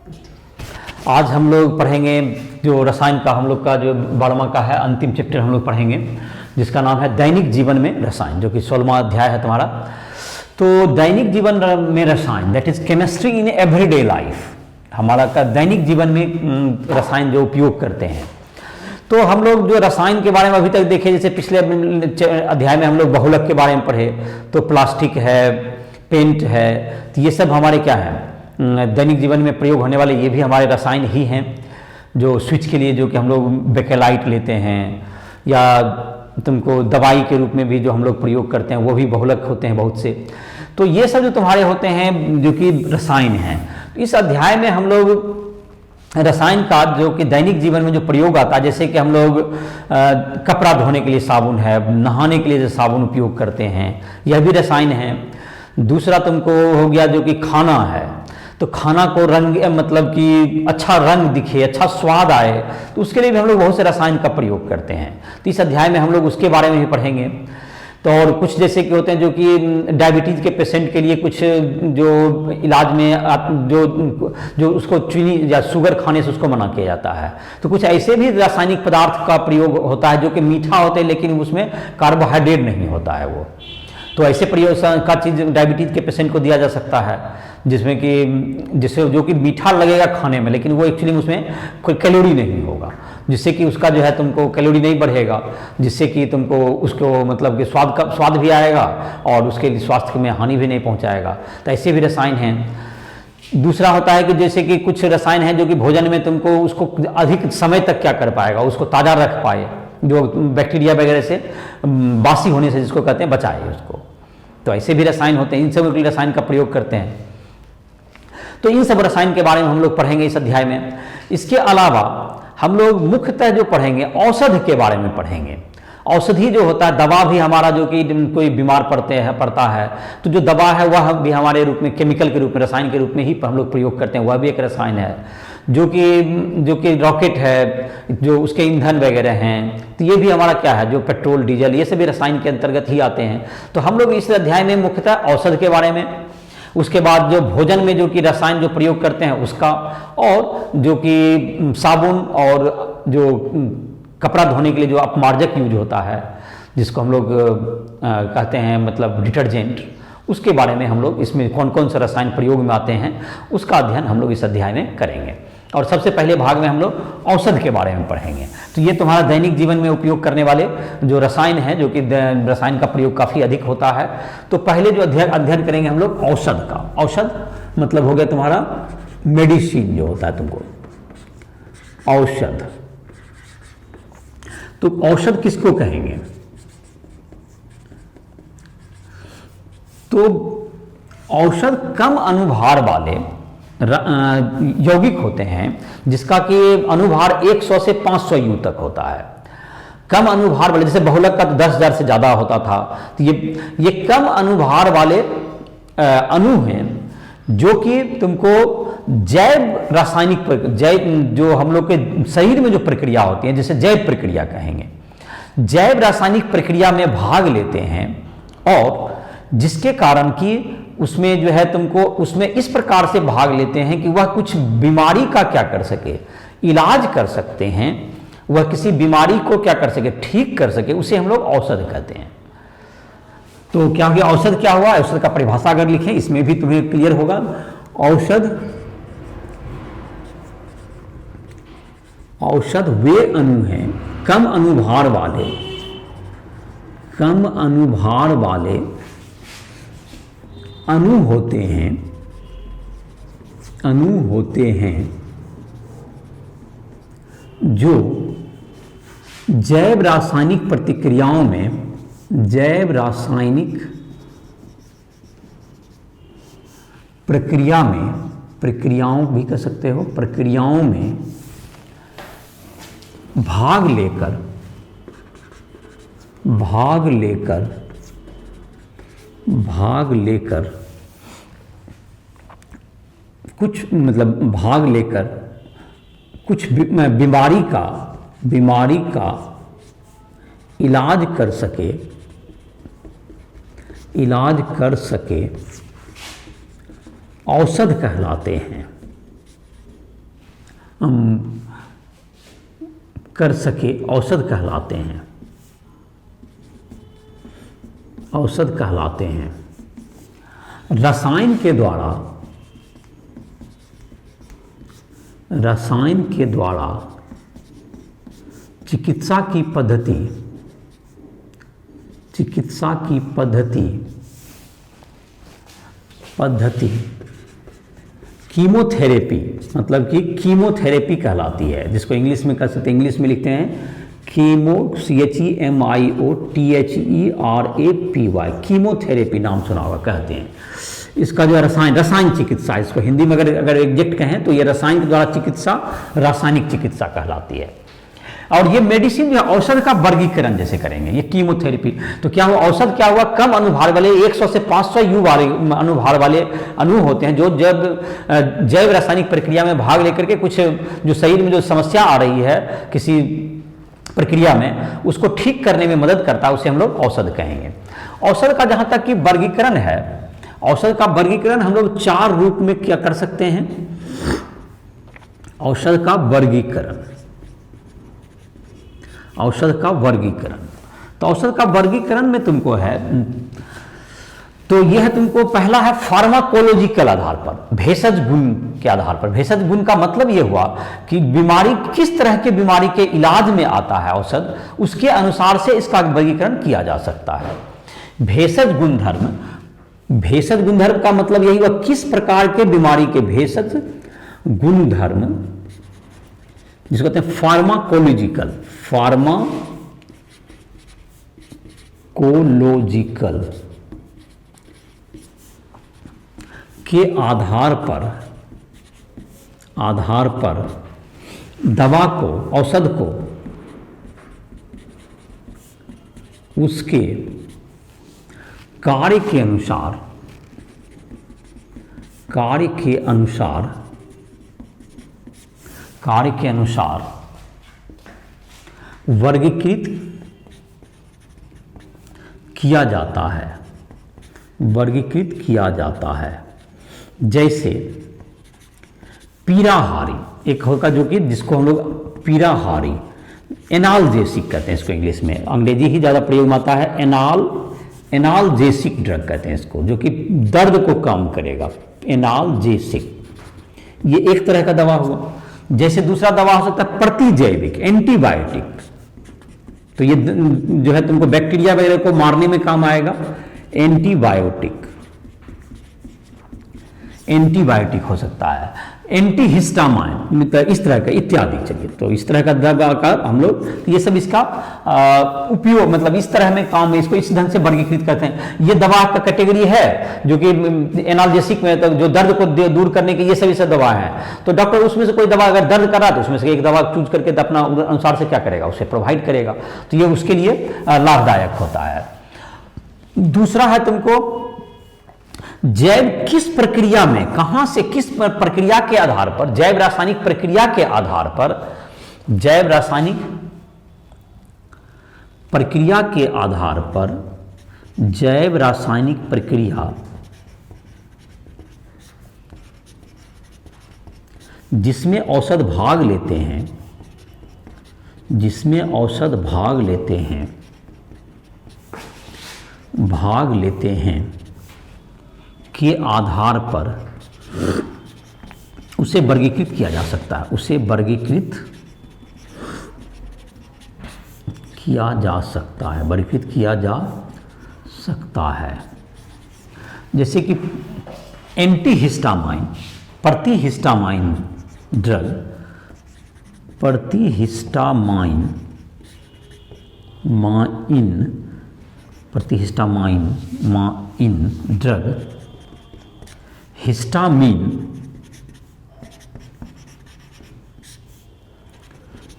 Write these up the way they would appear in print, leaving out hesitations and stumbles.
आज हम लोग पढ़ेंगे जो रसायन का हम लोग का जो 12वां का है अंतिम चैप्टर हम लोग पढ़ेंगे, जिसका नाम है दैनिक जीवन में रसायन, जो कि 16वां अध्याय है तुम्हारा। तो दैनिक जीवन में रसायन, that is chemistry in everyday life, हमारा का दैनिक जीवन में रसायन जो उपयोग करते हैं। तो हम लोग जो रसायन के बारे में अभी तक देखे, जैसे पिछले अध्याय में हम लोग बहुलक के बारे में पढ़े, तो प्लास्टिक है, पेंट है, तो ये सब हमारे क्या है दैनिक जीवन में प्रयोग होने वाले, ये भी हमारे रसायन ही हैं। जो स्विच के लिए जो कि हम लोग बेकेलाइट लेते हैं, या तुमको दवाई के रूप में भी जो हम लोग प्रयोग करते हैं, वो भी बहुलक होते हैं बहुत से। तो ये सब जो तुम्हारे होते हैं जो कि रसायन हैं। तो इस अध्याय में हम लोग रसायन का जो कि दैनिक जीवन में जो प्रयोग आता है, जैसे कि हम लोग कपड़ा धोने के लिए साबुन है, नहाने के लिए जो साबुन उपयोग करते हैं, यह भी रसायन है। दूसरा तुमको हो गया जो कि खाना है, तो खाना को रंग मतलब कि अच्छा रंग दिखे, अच्छा स्वाद आए, तो उसके लिए भी हम लोग बहुत से रसायन का प्रयोग करते हैं। तो इस अध्याय में हम लोग उसके बारे में भी पढ़ेंगे। तो और कुछ जैसे कि होते हैं जो कि डायबिटीज़ के पेशेंट के लिए कुछ जो इलाज में जो उसको चीनी या शुगर खाने से उसको मना किया जाता है। तो कुछ ऐसे भी रासायनिक पदार्थ का प्रयोग होता है जो कि मीठा होते हैं, लेकिन उसमें कार्बोहाइड्रेट नहीं होता है वो। तो ऐसे प्रयोग का चीज़ डायबिटीज़ के पेशेंट को दिया जा सकता है, जिसमें कि जिससे जो कि मीठा लगेगा खाने में, लेकिन वो एक्चुअली उसमें कोई कैलोरी नहीं होगा, जिससे कि उसका जो है तुमको कैलोरी नहीं बढ़ेगा, जिससे कि तुमको उसको मतलब कि स्वाद भी आएगा और उसके स्वास्थ्य में हानि भी नहीं पहुंचाएगा। तो ऐसे भी रसायन हैं। दूसरा होता है कि जैसे कि कुछ रसायन हैं जो कि भोजन में तुमको उसको अधिक समय तक क्या कर पाएगा, उसको ताज़ा रख पाए, जो बैक्टीरिया वगैरह से बासी होने से जिसको कहते हैं बचाए उसको। तो ऐसे भी रसायन होते हैं, इन सब के रसायन का प्रयोग करते हैं। तो इन सब रसायन के बारे में हम लोग पढ़ेंगे इस अध्याय में। इसके अलावा हम लोग मुख्यतः जो पढ़ेंगे औषध के बारे में पढ़ेंगे। औषधि जो होता है, दवा भी हमारा जो कि कोई बीमार पड़ता है, तो जो दवा है वह भी हमारे रूप में केमिकल के रूप में, रसायन के रूप में ही हम लोग प्रयोग करते हैं। वह भी एक रसायन है। जो कि रॉकेट है, जो उसके ईंधन वगैरह हैं, तो ये भी हमारा क्या है, जो पेट्रोल डीजल, ये सभी रसायन के अंतर्गत ही आते हैं। तो हम लोग इस अध्याय में मुख्यतः औषध के बारे में, उसके बाद जो भोजन में जो कि रसायन जो प्रयोग करते हैं उसका, और जो कि साबुन और जो कपड़ा धोने के लिए जो अपमार्जक यूज होता है, जिसको हम लोग कहते हैं मतलब डिटर्जेंट, उसके बारे में हम लोग इसमें कौन कौन से रसायन प्रयोग में आते हैं उसका अध्ययन हम लोग इस अध्याय में करेंगे। और सबसे पहले भाग में हम लोग औषध के बारे में पढ़ेंगे। तो ये तुम्हारा दैनिक जीवन में उपयोग करने वाले जो रसायन हैं, जो कि रसायन का प्रयोग काफ़ी अधिक होता है। तो पहले जो अध्ययन करेंगे हम लोग औषध का। औषध मतलब हो गया तुम्हारा मेडिसिन जो होता है तुमको, औषध। तो औषध किसको कहेंगे? तो औषध कम अनुभार वाले यौगिक होते हैं, जिसका कि अनुभार 100 से 500 यू तक होता है। कम अनुभार वाले, जैसे बहुलक का तो 10,000 से ज़्यादा होता था। तो ये कम अनुभार वाले अणु हैं जो कि तुमको जैव रासायनिक जो हम लोग के शरीर में जो प्रक्रिया होती है, जैसे जैव प्रक्रिया कहेंगे, जैव रासायनिक प्रक्रिया में भाग लेते हैं, और जिसके कारण कि उसमें जो है तुमको उसमें इस प्रकार से भाग लेते हैं कि वह कुछ बीमारी का क्या कर सके, इलाज कर सकते हैं, वह किसी बीमारी को क्या कर सके, ठीक कर सके, उसे हम लोग औषध कहते हैं। तो क्या हो गया औषध? क्या हुआ? औषध का परिभाषा अगर लिखें, इसमें भी तुम्हें क्लियर होगा। औषध वे अणु हैं, कम अनुभार वाले अणु होते हैं जो जैव रासायनिक प्रतिक्रियाओं में, प्रक्रियाओं भी कह सकते हो, प्रक्रियाओं में भाग लेकर कुछ बीमारी का इलाज कर सके औषध कहलाते हैं। कर सके औषध कहलाते हैं, औषध कहलाते हैं। रसायन के द्वारा चिकित्सा की पद्धति कीमोथेरेपी, मतलब कि कीमोथेरेपी कहलाती है, जिसको इंग्लिश में कर सकते हैं, इंग्लिश में लिखते हैं कीमो, CHEMIOTHERAPY, कीमोथेरेपी नाम सुना होगा, कहते हैं। इसका जो है रसायन चिकित्सा, इसको हिंदी में अगर एग्जैक्ट कहें तो ये रसायन के द्वारा चिकित्सा रासायनिक चिकित्सा कहलाती है। और ये मेडिसिन जो है औषध का वर्गीकरण जैसे करेंगे, ये कीमोथेरेपी। तो क्या हुआ, औषध क्या हुआ, कम अनुभार वाले 100 से 500 यू वाले अनुभार वाले अणु होते हैं, जो जैव रासायनिक प्रक्रिया में भाग लेकर के कुछ जो शरीर में जो समस्या आ रही है किसी प्रक्रिया में, उसको ठीक करने में मदद करता है, उसे हम लोग औषध कहेंगे। औषध का जहां तक कि वर्गीकरण है, औषध का वर्गीकरण हम लोग 4 रूप में क्या कर सकते हैं। औषध का वर्गीकरण, तो औषध का वर्गीकरण में तुमको है, तो यह तुमको पहला है फार्माकोलॉजिकल आधार पर, भेषज गुण के आधार पर। भेषज गुण का मतलब यह हुआ कि बीमारी किस तरह के बीमारी के इलाज में आता है औषध, उसके अनुसार से इसका वर्गीकरण किया जा सकता है। भेषज गुणधर्म का मतलब यही हुआ किस प्रकार के बीमारी के भेषज गुणधर्म, जिसको कहते हैं फार्माकोलॉजिकल के आधार पर दवा को, औषध को उसके कार्य के अनुसार वर्गीकृत किया जाता है। जैसे पीराहारी एक होगा, जो कि जिसको हम लोग पीराहारी, एनाल्जेसिक कहते हैं इसको, इंग्लिश में, अंग्रेजी ही ज़्यादा प्रयोग में आता है। एनाल्जेसिक ड्रग कहते हैं इसको, जो कि दर्द को कम करेगा, एनाल्जेसिक, ये एक तरह का दवा हुआ। जैसे दूसरा दवा हो सकता है प्रतिजैविक, एंटीबायोटिक, तो ये जो है तुमको बैक्टीरिया वगैरह को मारने में काम आएगा, एंटीबायोटिक हो सकता है, एंटीहिस्टामाइन, इस तरह का इत्यादि। चलिए, तो इस तरह का दवा का हम लोग, ये सब इसका उपयोग, मतलब इस तरह में काम, इसको इस ढंग से वर्गीकृत करते हैं। ये दवा का कैटेगरी है जो कि एनाल्जेसिक में, तो जो दर्द को दूर करने के, ये सभी सब दवा है। तो डॉक्टर उसमें से कोई दवा अगर दर्द कर रहा है तो उसमें से एक दवा चूज करके अपना अनुसार से क्या करेगा, उसे प्रोवाइड करेगा, तो ये उसके लिए लाभदायक होता है। दूसरा है तुमको जैव किस प्रक्रिया में, कहां से, किस प्रक्रिया के आधार पर, जैव रासायनिक प्रक्रिया के आधार पर, जैव रासायनिक प्रक्रिया के आधार पर, जैव रासायनिक प्रक्रिया जिसमें औषध भाग लेते हैं, के आधार पर उसे वर्गीकृत किया जा सकता है, वर्गीकृत किया जा सकता है। जैसे कि एंटीहिस्टामाइन, प्रतिहिस्टामाइन ड्रग, प्रतिहिस्टामाइन ड्रग हिस्टामिन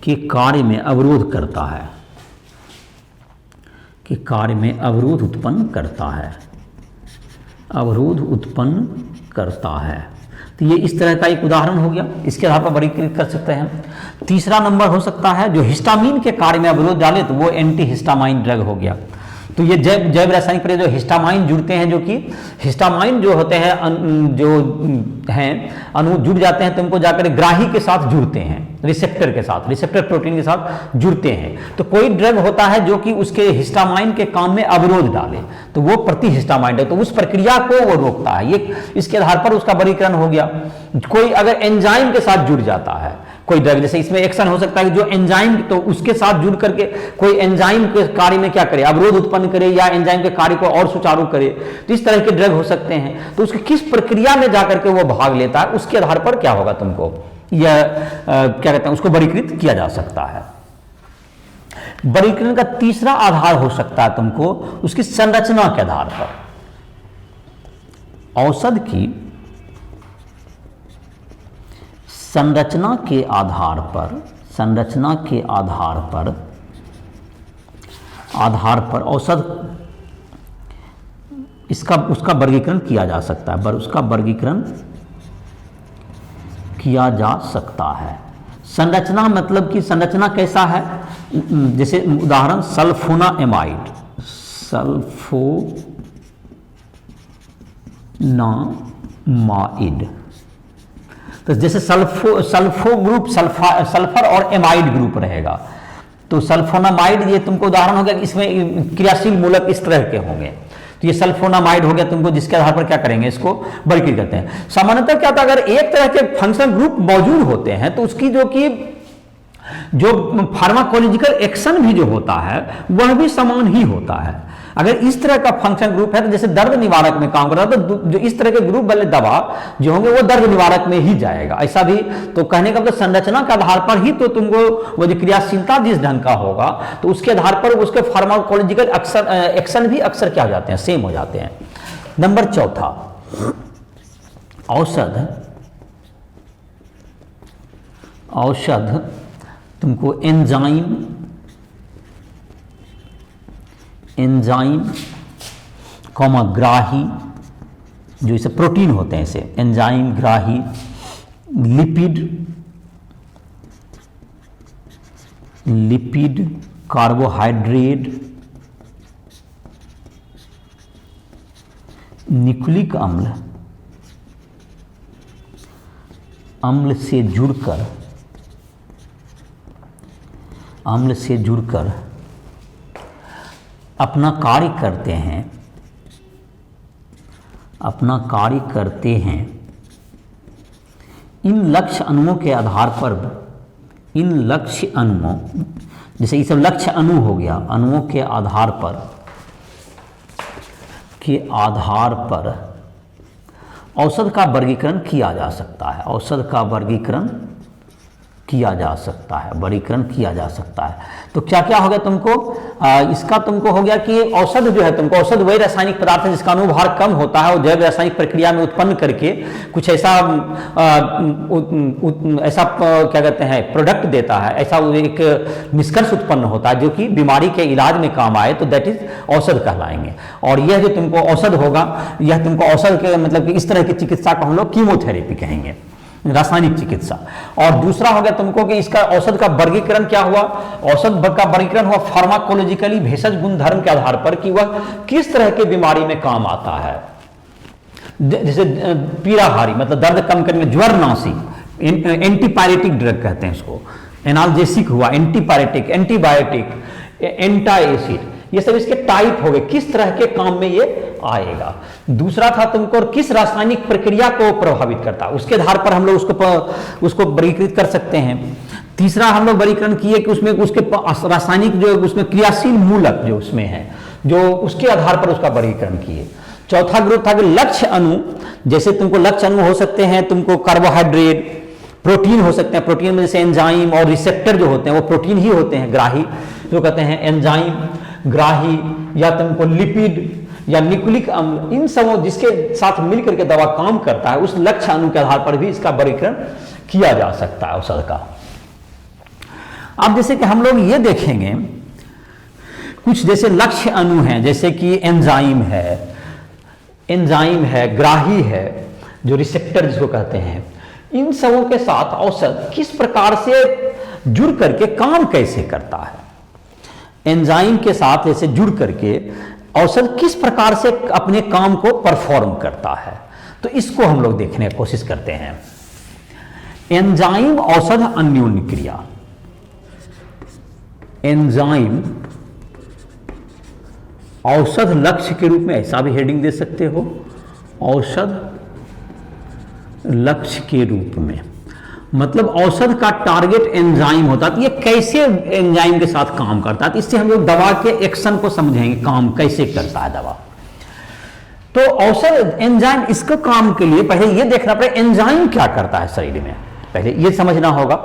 के कार्य में अवरोध करता है, अवरोध उत्पन्न करता है। तो ये इस तरह का एक उदाहरण हो गया, इसके आधार पर वर्गीकृत कर सकते हैं। तीसरा नंबर हो सकता है जो हिस्टामिन के कार्य में अवरोध डाले, तो वो एंटीहिस्टामाइन ड्रग हो गया। तो ये जैव रासायनिक प्रक्रिया जो हिस्टामाइन जुड़ते हैं, जो कि हिस्टामाइन जो होते हैं जो हैं अणु जुड़ जाते हैं तो उनको जाकर ग्राही के साथ जुड़ते हैं, रिसेप्टर के साथ, रिसेप्टर प्रोटीन के साथ जुड़ते हैं। तो कोई ड्रग होता है जो कि उसके हिस्टामाइन के काम में अवरोध डाले तो वो प्रति हिस्टामाइन है, तो उस प्रक्रिया को वो रोकता है। ये इसके आधार पर उसका वर्गीकरण हो गया। कोई अगर एंजाइम के साथ जुड़ जाता है कोई ड्रग, जैसे इसमें एक्शन हो सकता है कि जो एंजाइम, तो उसके साथ जुड़ करके कोई एंजाइम के कार्य में क्या करे, अवरोध उत्पन्न करे या एंजाइम के कार्य को और सुचारू करे, तो इस तरह के ड्रग हो सकते हैं। तो उसकी किस प्रक्रिया में जाकर के वो भाग लेता है, उसके आधार पर क्या होगा तुमको यह क्या कहते हैं, उसको वर्गीकृत किया जा सकता है। वर्गीकरण का तीसरा आधार हो सकता है तुमको उसकी संरचना के आधार पर। औषध की संरचना के आधार पर, संरचना के आधार पर औषध इसका उसका वर्गीकरण किया जा सकता है, उसका वर्गीकरण किया जा सकता है। संरचना मतलब कि संरचना कैसा है, जैसे उदाहरण सल्फोनामाइड, सल्फोनामाइड, तो जैसे सल्फो ग्रुप सल्फर और एमाइड ग्रुप रहेगा, तो सल्फोनामाइड ये तुमको उदाहरण हो गया, इसमें क्रियाशील मूलक इस तरह के होंगे, तो ये सल्फोनामाइड हो गया तुमको, जिसके आधार पर क्या करेंगे, इसको वर्गीकृत करते हैं। सामान्यतः क्या होता है, अगर एक तरह के फंक्शनल ग्रुप मौजूद होते हैं तो उसकी जो फार्माकोलॉजिकल एक्शन भी जो होता है वह भी समान ही होता है। अगर इस तरह का फंक्शन ग्रुप है तो जैसे दर्द निवारक में काम कर रहा है, तो जो इस तरह के ग्रुप वाले दवा जो होंगे वो दर्द निवारक में ही जाएगा, ऐसा भी। तो कहने का मतलब संरचना के आधार पर ही तो तुमको वो जो क्रियाशीलता जिस ढंग का होगा तो उसके आधार पर उसके फार्माकोलॉजिकल एक्शन भी अक्सर क्या हो जाते हैं, सेम हो जाते हैं। नंबर चौथा, औषध तुमको एंजाइम ग्राही, जो इसे प्रोटीन होते हैं, इसे एंजाइम ग्राही, लिपिड कार्बोहाइड्रेट, न्यूक्लिक अम्ल से जुड़कर अपना कार्य करते हैं। इन लक्ष्य अणुओं के आधार पर, इन लक्ष्य अणुओं, जैसे ये सब लक्ष्य अणु हो गया, अणुओं के आधार पर औषध का वर्गीकरण किया जा सकता है, वर्गीकरण किया जा सकता है। तो क्या क्या हो गया तुमको, इसका तुमको हो गया कि औषध जो है तुमको, औषध वही रासायनिक पदार्थ है जिसका अणुभार कम होता है और जैव रासायनिक प्रक्रिया में उत्पन्न करके कुछ ऐसा क्या कहते हैं प्रोडक्ट देता है, ऐसा एक निष्कर्ष उत्पन्न होता है जो कि बीमारी के इलाज में काम आए, तो दैट इज औषध कहलाएंगे। और यह जो तुमको औषध होगा, यह तुमको औषध के मतलब कि इस तरह की चिकित्सा को हम लोग कीमोथेरेपी कहेंगे, रासायनिक चिकित्सा। और दूसरा हो गया तुमको कि इसका औषध का वर्गीकरण क्या हुआ, औषध का वर्गीकरण हुआ फार्माकोलॉजिकली भेषज गुणधर्म के आधार पर कि वह किस तरह के बीमारी में काम आता है। जैसे पीड़ाहारी मतलब दर्द कम करने, ज्वरनाशी, एंटीपायरेटिक ड्रग कहते हैं इसको, एनाल्जेसिक हुआ, एंटीपायरेटिक, एंटीबायोटिक, एंटा एसिड, ये सब इसके टाइप हो गए, किस तरह के काम में ये आएगा। दूसरा था तुमको किस रासायनिक प्रक्रिया को प्रभावित करता है, उसके आधार पर हम लोग उसको वर्गीकृत कर सकते हैं। तीसरा हम लोग वर्गीकरण किए कि उसमें उसके रासायनिक जो उसमें क्रियाशील मूलक जो उसमें है, जो उसके आधार पर उसका वर्गीकरण किए। चौथा ग्रुप था कि लक्ष्य अणु, जैसे तुमको लक्ष्य अणु हो सकते हैं, तुमको कार्बोहाइड्रेट, प्रोटीन हो सकते हैं, प्रोटीन में जैसे एंजाइम और रिसेप्टर जो होते हैं वो प्रोटीन ही होते हैं, ग्राही जो कहते हैं एंजाइम ग्राही, या तुमको लिपिड या न्यूक्लिक अम्ल, इन सब जिसके साथ मिलकर के दवा काम करता है, उस लक्ष्य अणु के आधार पर भी इसका वर्गीकरण किया जा सकता है औषध का। अब जैसे कि हम लोग ये देखेंगे कुछ जैसे लक्ष्य अणु हैं, जैसे कि एंजाइम है, ग्राही है, जो रिसेप्टर जिसको कहते हैं, इन सबों के साथ औषध किस प्रकार से जुड़ करके काम कैसे करता है। एंजाइम के साथ जैसे जुड़ करके औषध किस प्रकार से अपने काम को परफॉर्म करता है, तो इसको हम लोग देखने की कोशिश करते हैं। एंजाइम औषध अन्योन्य क्रिया। एंजाइम औषध लक्ष्य के रूप में, ऐसा भी हेडिंग दे सकते हो, औषध लक्ष्य के रूप में, मतलब औषध का टारगेट एंजाइम होता है। तो ये कैसे एंजाइम के साथ काम करता है, तो इससे हम लोग दवा के एक्शन को समझेंगे, काम कैसे करता है दवा। तो औषध एंजाइम, इसको काम के लिए पहले ये देखना पड़ेगा एंजाइम क्या करता है शरीर में, पहले ये समझना होगा,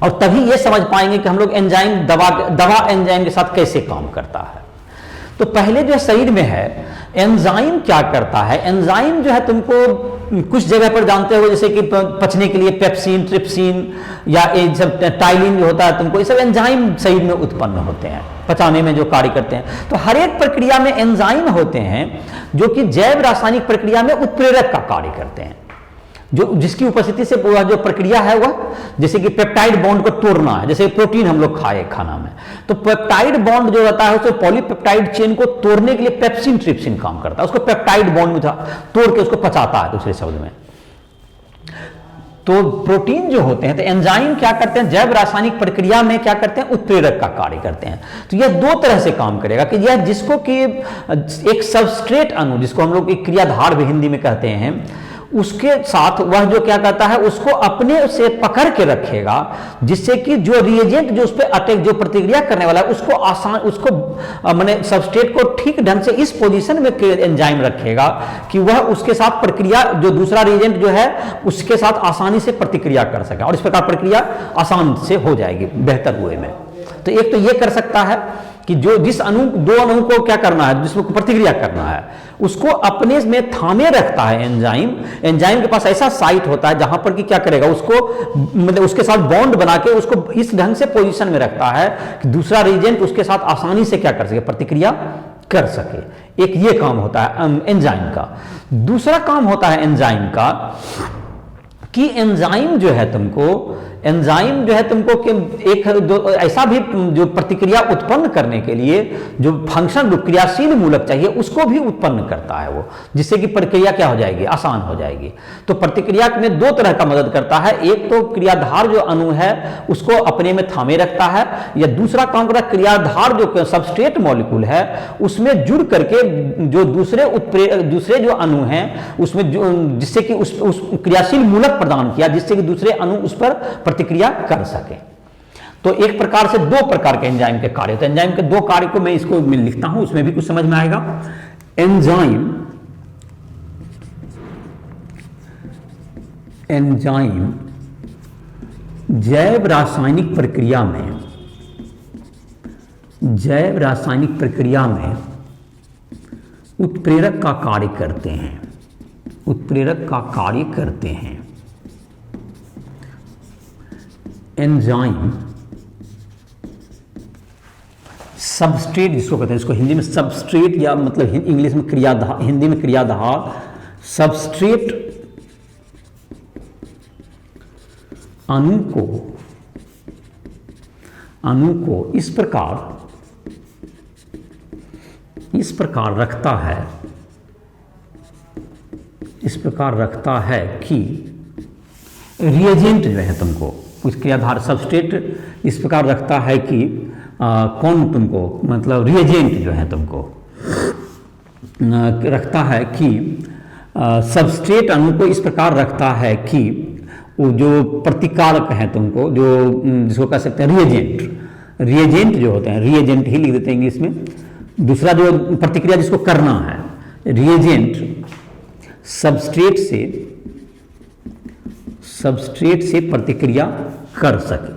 और तभी ये समझ पाएंगे कि हम लोग एंजाइम दवा एंजाइम के साथ कैसे काम करता है। तो पहले जो शरीर में है एंजाइम क्या करता है, एंजाइम जो है तुमको कुछ जगह पर जानते हो, जैसे कि पचने के लिए पेप्सिन, ट्रिप्सिन या ये सब टाइलिन जो होता है, तुमको ये सब एंजाइम शरीर में उत्पन्न होते हैं, पचाने में जो कार्य करते हैं। तो हर एक प्रक्रिया में एंजाइम होते हैं जो कि जैव रासायनिक प्रक्रिया में उत्प्रेरक का कार्य करते हैं, जो जिसकी उपस्थिति से वह जो प्रक्रिया है वह, जैसे कि पेप्टाइड बॉन्ड को तोड़ना है, जैसे प्रोटीन हम लोग खाए खाना में, तो पेप्टाइड बॉन्ड जो रहता है उसे पॉलीपेप्टाइड चेन को तोड़ने के लिए पेप्सिन ट्रिप्सिन काम करता है, उसको पेप्टाइड बॉन्ड में तोड़ के उसको पचाता है दूसरे शब्द में। तो प्रोटीन जो होते हैं, तो एंजाइम क्या करते हैं, जैव रासायनिक प्रक्रिया में क्या करते हैं, उत्प्रेरक का कार्य करते हैं। तो यह दो तरह से काम करेगा कि यह जिसको कि एक सबस्ट्रेट अणु, जिसको हम लोग एक क्रियाधार भी हिंदी में कहते हैं, उसके साथ वह जो क्या करता है उसको अपने से पकड़ के रखेगा, जिससे कि जो रिएजेंट जो उस पर अटैक, जो प्रतिक्रिया करने वाला है, उसको आसान, उसको माने सबस्ट्रेट को ठीक ढंग से इस पोजीशन में एंजाइम रखेगा कि वह उसके साथ प्रक्रिया, जो दूसरा रिएजेंट जो है उसके साथ आसानी से प्रतिक्रिया कर सके, और इस प्रकार प्रक्रिया आसान से हो जाएगी बेहतर वे में। तो एक तो ये कर सकता है कि जो जिस अणु, दो अणु को क्या करना है, जिसको प्रतिक्रिया करना है, उसको अपने में थामे रखता है एंजाइम। एंजाइम के पास ऐसा साइट होता है जहां पर कि क्या करेगा, उसको मतलब उसके साथ बॉन्ड बना के उसको इस ढंग से पोजीशन में रखता है कि दूसरा रिएजेंट उसके साथ आसानी से क्या कर सके, प्रतिक्रिया कर सके। एक ये काम होता है एंजाइम का। दूसरा काम होता है एंजाइम का कि एंजाइम जो है तुमको कि एक ऐसा भी जो प्रतिक्रिया उत्पन्न करने के लिए जो फंक्शन, जो क्रियाशील मूलक चाहिए, उसको भी उत्पन्न करता है वो, जिससे कि प्रक्रिया क्या हो जाएगी, आसान हो जाएगी। तो प्रतिक्रिया में दो तरह का मदद करता है, एक तो क्रियाधार जो अणु है उसको अपने में थामे रखता है, या दूसरा काम करता है क्रियाधार जो सबस्ट्रेट मॉलिक्यूल है उसमें जुड़ करके जो दूसरे जो अणु हैं उसमें जिससे कि उस क्रियाशील मूलक प्रदान किया, जिससे कि दूसरे अणु उस पर प्रतिक्रिया कर सके। तो एक प्रकार से दो प्रकार के एंजाइम के कार्य होते हैं। एंजाइम के दो कार्य को मैं इसको लिखता हूं, उसमें भी कुछ समझ में आएगा। एंजाइम जैव रासायनिक प्रक्रिया में उत्प्रेरक का कार्य करते हैं। एंजाइम सबस्ट्रेट जिसको कहते हैं, इसको हिंदी में सबस्ट्रेट या मतलब इंग्लिश में क्रियाधार, हिंदी में क्रियाधार, सबस्ट्रेट अणु को इस प्रकार रखता है कि रिएजेंट जो है तुमको, उस क्रियाधार सबस्ट्रेट इस प्रकार रखता है कि कौन तुमको, मतलब रिएजेंट जो है तुमको रखता है कि सबस्ट्रेट अणु को इस प्रकार रखता है कि वो जो प्रतिकारक है तुमको, जो जिसको कह सकते हैं रिएजेंट जो होते हैं, रिएजेंट ही लिख देते हैं इंग्लिश में। दूसरा जो प्रतिक्रिया जिसको करना है, रिएजेंट सबस्ट्रेट से प्रतिक्रिया कर सके।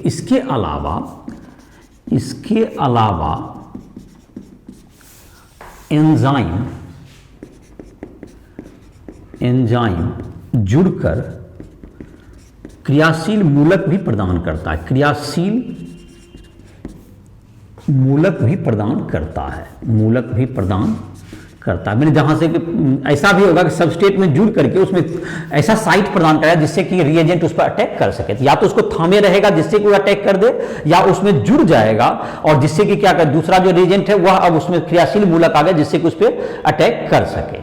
इसके अलावा एंजाइम जुड़कर क्रियाशील मूलक भी प्रदान करता है, मूलक भी प्रदान करता है। मैंने जहाँ से ऐसा भी होगा कि सबस्ट्रेट में जुड़ करके उसमें ऐसा साइट प्रदान कराया जिससे कि रिएजेंट उस पर अटैक कर सके, या तो उसको थामे रहेगा जिससे कि वो अटैक कर दे, या उसमें जुड़ जाएगा और जिससे कि क्या कर दूसरा जो रिएजेंट है वह अब उसमें क्रियाशील मूलक आ गया जिससे कि उस पर अटैक कर सके।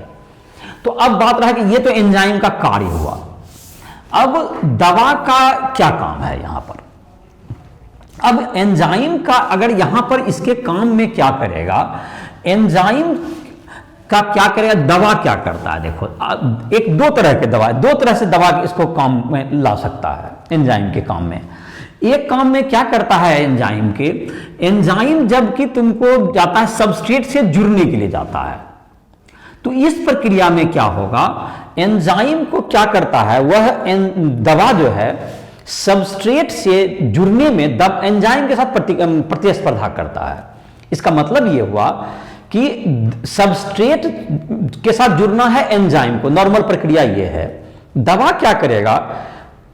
तो अब बात रहा कि ये तो एंजाइम का कार्य हुआ। अब दवा का क्या काम है यहां पर? अब एंजाइम का अगर यहां पर इसके काम में क्या करेगा, एंजाइम का क्या करेगा, दवा क्या करता है? देखो एक दो तरह के दवा, दो तरह से दवा इसको काम में ला सकता है एंजाइम के काम में। एक काम में क्या करता है एंजाइम के, एंजाइम जबकि तुमको जाता है सबस्ट्रेट से जुड़ने के लिए जाता है, तो इस प्रक्रिया में क्या होगा, एंजाइम को क्या करता है, वह दवा जो है सबस्ट्रेट से जुड़ने में एंजाइम के साथ प्रतिस्पर्धा करता है। इसका मतलब यह हुआ कि सबस्ट्रेट के साथ जुड़ना है एंजाइम को, नॉर्मल प्रक्रिया यह है। दवा क्या करेगा,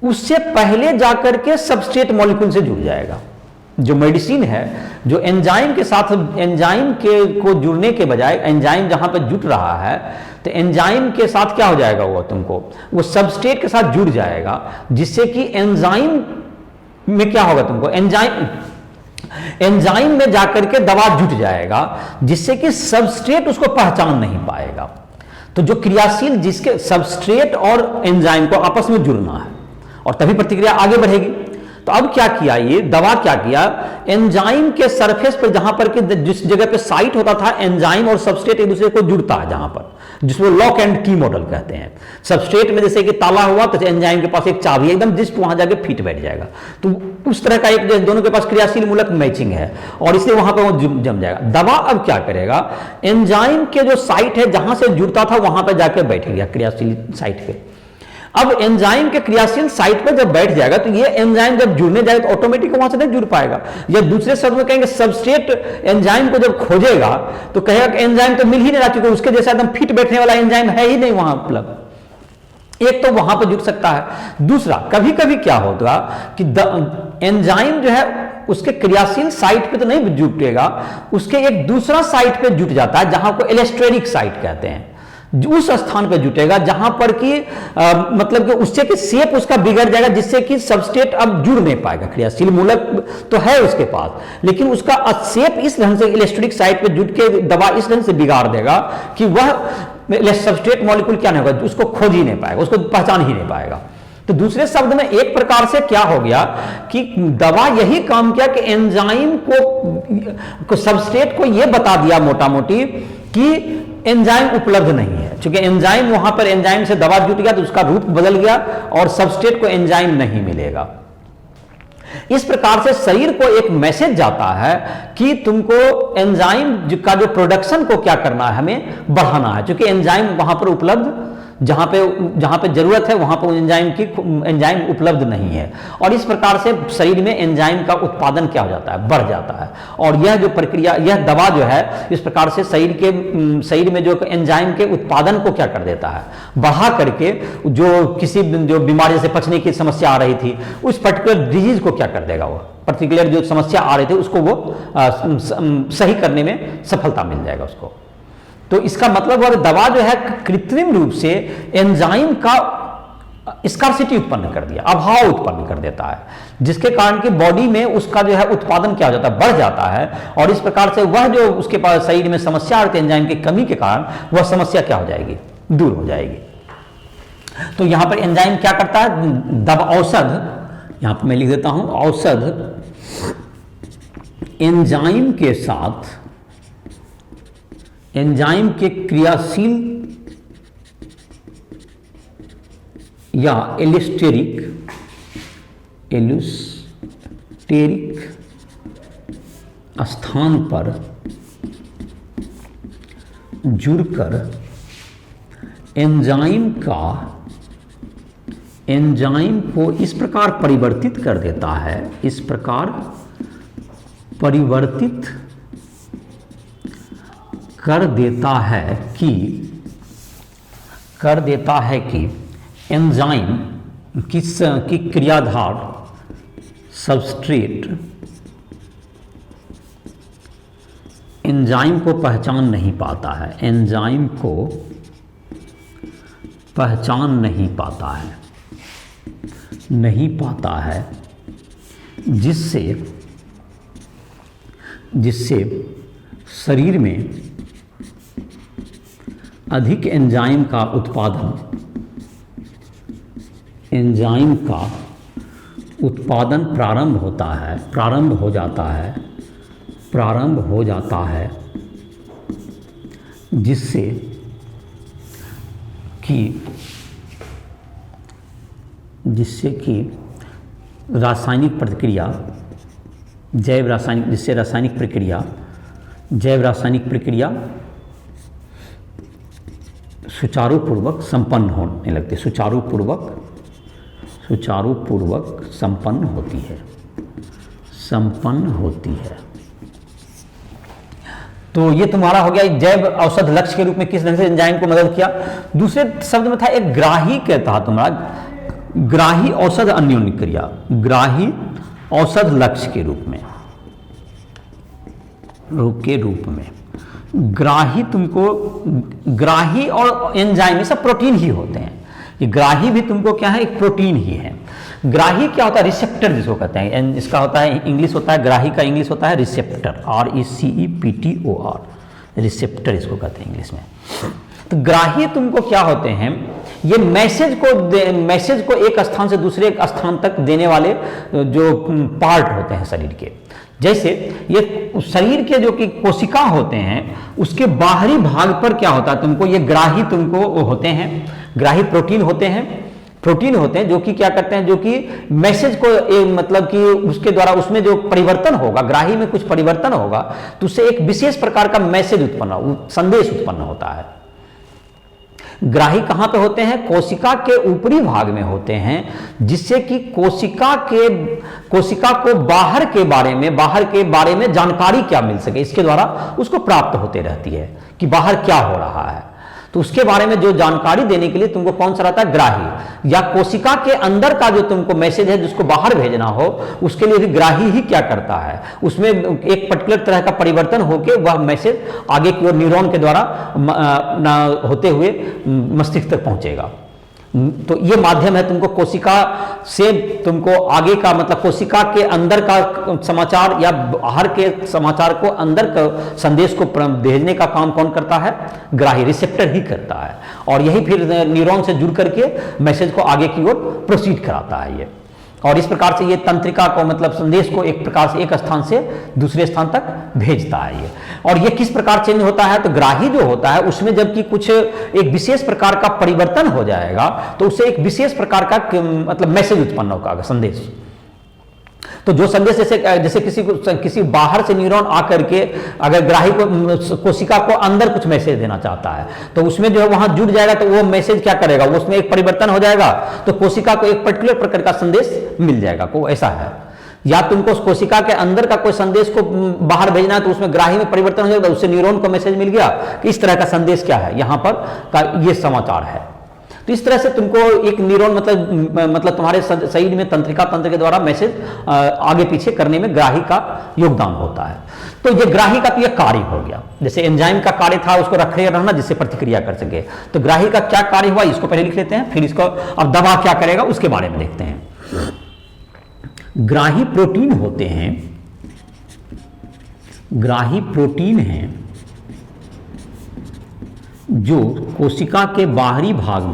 उससे पहले जाकर के सबस्ट्रेट मॉलिक्यूल से जुड़ जाएगा। जो मेडिसिन है जो एंजाइम के साथ, एंजाइम के को जुड़ने के बजाय एंजाइम जहां पर जुट रहा है तो एंजाइम के साथ क्या हो जाएगा, वो तुमको वो सबस्ट्रेट के साथ जुड़ जाएगा, जिससे कि एंजाइम में क्या होगा, तुमको एंजाइम में जाकर के दवा जुट जाएगा, जिससे कि सबस्ट्रेट उसको पहचान नहीं पाएगा। तो जो क्रियाशील जिसके सबस्ट्रेट और एंजाइम को आपस में जुड़ना है और तभी प्रतिक्रिया आगे बढ़ेगी। तो अब क्या किया, ये दवा क्या किया, एंजाइम के सरफेस पर जहां पर कि जिस जगह पे साइट होता था एंजाइम और सबस्ट्रेट एक दूसरे को जुड़ता है, जहां पर जिसको लॉक एंड की मॉडल कहते हैं। सबस्ट्रेट में जैसे कि ताला हुआ तो एंजाइम के पास एक चाबी एकदम जिस्ट वहां जाके फिट बैठ जाएगा। तो उस तरह का एक दोनों के पास क्रियाशील मूलक मैचिंग है और इसलिए वहां पर वो जम जाएगा। दवा अब क्या करेगा, एंजाइम के जो साइट है जहां से जुड़ता था वहां पर जाकर बैठ गया क्रियाशील साइट पे। अब एंजाइम के क्रियाशील साइट पर जब बैठ जाएगा तो ये एंजाइम जब जुड़ने जाएगा तो ऑटोमेटिक वहां से नहीं जुड़ पाएगा, या दूसरे शब्द में कहेंगे सबस्ट्रेट एंजाइम को जब खोजेगा तो कहेगा कि एंजाइम तो मिल ही नहीं रहा, क्योंकि उसके जैसा एकदम फिट बैठने वाला एंजाइम है ही नहीं वहां उपलब्ध। एक तो वहां पर जुड़ सकता है। दूसरा, कभी कभी क्या होगा कि एंजाइम जो है उसके क्रियाशील साइट पे तो नहीं जुटेगा, उसके एक दूसरा साइट पे जुट जाता है जहां को एलेस्टेरिक साइट कहते हैं। उस स्थान पर जुटेगा जहां पर कि मतलब कि उससे कि शेप उसका बिगड़ जाएगा, जिससे कि सबस्ट्रेट अब जुड़ नहीं पाएगा। क्रियाशील मूलक तो है उसके पास, लेकिन उसका शेप इस ढंग से इलेक्ट्रिक साइट पे जुट के दवा इस ढंग से बिगाड़ देगा कि वह सबस्ट्रेट मॉलिक्यूल क्या नहीं होगा, उसको खोज ही नहीं पाएगा, उसको पहचान ही नहीं पाएगा। तो दूसरे शब्द में एक प्रकार से क्या हो गया कि दवा यही काम किया कि एंजाइम को सबस्ट्रेट को यह बता दिया मोटा मोटी कि एंजाइम उपलब्ध नहीं है। क्योंकि एंजाइम वहां पर एंजाइम से दवा जुट गया तो उसका रूप बदल गया और सबस्ट्रेट को एंजाइम नहीं मिलेगा। इस प्रकार से शरीर को एक मैसेज जाता है कि तुमको एंजाइम का जो प्रोडक्शन को क्या करना है, हमें बढ़ाना है। क्योंकि एंजाइम वहां पर उपलब्ध, जहां पे जरूरत है वहां पर एंजाइम उपलब्ध नहीं है। और इस प्रकार से शरीर में एंजाइम का उत्पादन क्या हो जाता है, बढ़ जाता है। और यह जो प्रक्रिया, यह दवा जो है इस प्रकार से शरीर में जो एंजाइम के उत्पादन को क्या कर देता है, बढ़ा करके जो बीमारी से पचने की समस्या आ रही थी उस पर्टिकुलर डिजीज को क्या कर देगा, वो पर्टिकुलर जो समस्या आ रही थी उसको वो सही करने में सफलता मिल जाएगा उसको। तो इसका मतलब है दवा जो है कृत्रिम रूप से एंजाइम का स्कार्सिटी उत्पन्न कर दिया, अभाव उत्पन्न कर देता है, जिसके कारण कि बॉडी में उसका जो है उत्पादन क्या हो जाता है, बढ़ जाता है। और इस प्रकार से वह जो उसके पास शरीर में समस्या आती है एंजाइम की कमी के कारण, वह समस्या क्या हो जाएगी, दूर हो जाएगी। तो यहां पर एंजाइम क्या करता है, दवा औषध, यहां पर मैं लिख देता हूं, औषध एंजाइम के साथ, एंजाइम के क्रियाशील या एलिस्टेरिक स्थान पर जुड़कर एंजाइम को इस प्रकार परिवर्तित कर देता है, इस प्रकार परिवर्तित कर देता है कि एंजाइम की क्रियाधार सबस्ट्रेट एंजाइम को पहचान नहीं पाता है, एंजाइम को पहचान नहीं पाता है, नहीं पाता है, जिससे शरीर में अधिक एंजाइम का उत्पादन प्रारंभ हो जाता है, जिससे कि रासायनिक प्रक्रिया, जैव रासायनिक प्रक्रिया सुचारुपूर्वक संपन्न होने लगती है, सुचारुपूर्वक संपन्न होती है। तो ये तुम्हारा हो गया जैव औषध लक्ष्य के रूप में किस ढंग से एंजाइम को मदद किया। दूसरे शब्द में था एक ग्राही के तहत तुम्हारा ग्राही औषध अन्योन्य क्रिया, ग्राही औषध लक्ष्य के रूप में ग्राही और एंजाइम ये सब प्रोटीन ही होते हैं। ये ग्राही भी तुमको क्या है, एक प्रोटीन ही है। ग्राही क्या होता है, रिसेप्टर जिसको कहते हैं, इसका होता है इंग्लिश होता है, ग्राही का इंग्लिश होता है रिसेप्टर, RECEPTOR, रिसेप्टर इसको कहते हैं इंग्लिश में। तो ग्राही तुमको क्या होते हैं, ये मैसेज को एक स्थान से दूसरे स्थान तक देने वाले जो पार्ट होते हैं शरीर के। जैसे ये शरीर के जो कि कोशिका होते हैं उसके बाहरी भाग पर क्या होता है, तुमको ये ग्राही तुमको होते हैं, ग्राही प्रोटीन होते हैं जो कि क्या करते हैं, जो कि मैसेज को मतलब कि उसके द्वारा उसमें जो परिवर्तन होगा, ग्राही में कुछ परिवर्तन होगा तो उससे एक विशेष प्रकार का मैसेज संदेश उत्पन्न होता है। ग्राही कहां पे होते हैं, कोशिका के ऊपरी भाग में होते हैं, जिससे कि कोशिका को बाहर के बारे में जानकारी क्या मिल सके, इसके द्वारा उसको प्राप्त होते रहती है कि बाहर क्या हो रहा है। तो उसके बारे में जो जानकारी देने के लिए तुमको कौन सा रहता है, ग्राही। या कोशिका के अंदर का जो तुमको मैसेज है जिसको बाहर भेजना हो, उसके लिए भी ग्राही ही क्या करता है, उसमें एक पर्टिकुलर तरह का परिवर्तन होकर वह मैसेज आगे की ओर न्यूरॉन के द्वारा होते हुए मस्तिष्क तक पहुंचेगा। तो ये माध्यम है तुमको कोशिका से तुमको आगे का मतलब कोशिका के अंदर का समाचार या बाहर के समाचार को अंदर का संदेश को भेजने का काम कौन करता है, ग्राही रिसेप्टर ही करता है। और यही फिर न्यूरॉन से जुड़ करके मैसेज को आगे की ओर प्रोसीड कराता है ये। और इस प्रकार से ये तंत्रिका को मतलब संदेश को एक प्रकार से एक स्थान से दूसरे स्थान तक भेजता है ये। और ये किस प्रकार चेंज होता है, तो ग्राही जो होता है उसमें जबकि कुछ एक विशेष प्रकार का परिवर्तन हो जाएगा तो उससे एक विशेष प्रकार का मतलब मैसेज उत्पन्न होगा, संदेश। तो जो संदेश जैसे किसी बाहर से न्यूरॉन आकर के अगर ग्राही को कोशिका को अंदर कुछ मैसेज देना चाहता है तो उसमें जो है वहां जुड़ जाएगा, तो वो मैसेज क्या करेगा, उसमें एक परिवर्तन हो जाएगा तो कोशिका को एक पर्टिकुलर प्रकार का संदेश मिल जाएगा, को ऐसा है। या तुमको कोशिका के अंदर का कोई संदेश को बाहर भेजना है तो उसमें ग्राही में परिवर्तन हो जाएगा, उससे न्यूरॉन को मैसेज मिल गया कि इस तरह का संदेश क्या है, यहां पर का ये समाचार है। तो इस तरह से तुमको एक न्यूरॉन मतलब तुम्हारे शरीर में तंत्र के द्वारा मैसेज आगे पीछे करने में ग्राही का योगदान होता है। तो ये ग्राही का तो ये कार्य हो गया। जैसे एंजाइम का कार्य था उसको रखे रहना जिससे प्रतिक्रिया कर सके, तो ग्राही का क्या कार्य हुआ इसको पहले लिख लेते हैं, फिर इसको अब दवा क्या करेगा उसके बारे में देखते हैं। ग्राही प्रोटीन होते हैं, ग्राही प्रोटीन हैं जो कोशिका के बाहरी भाग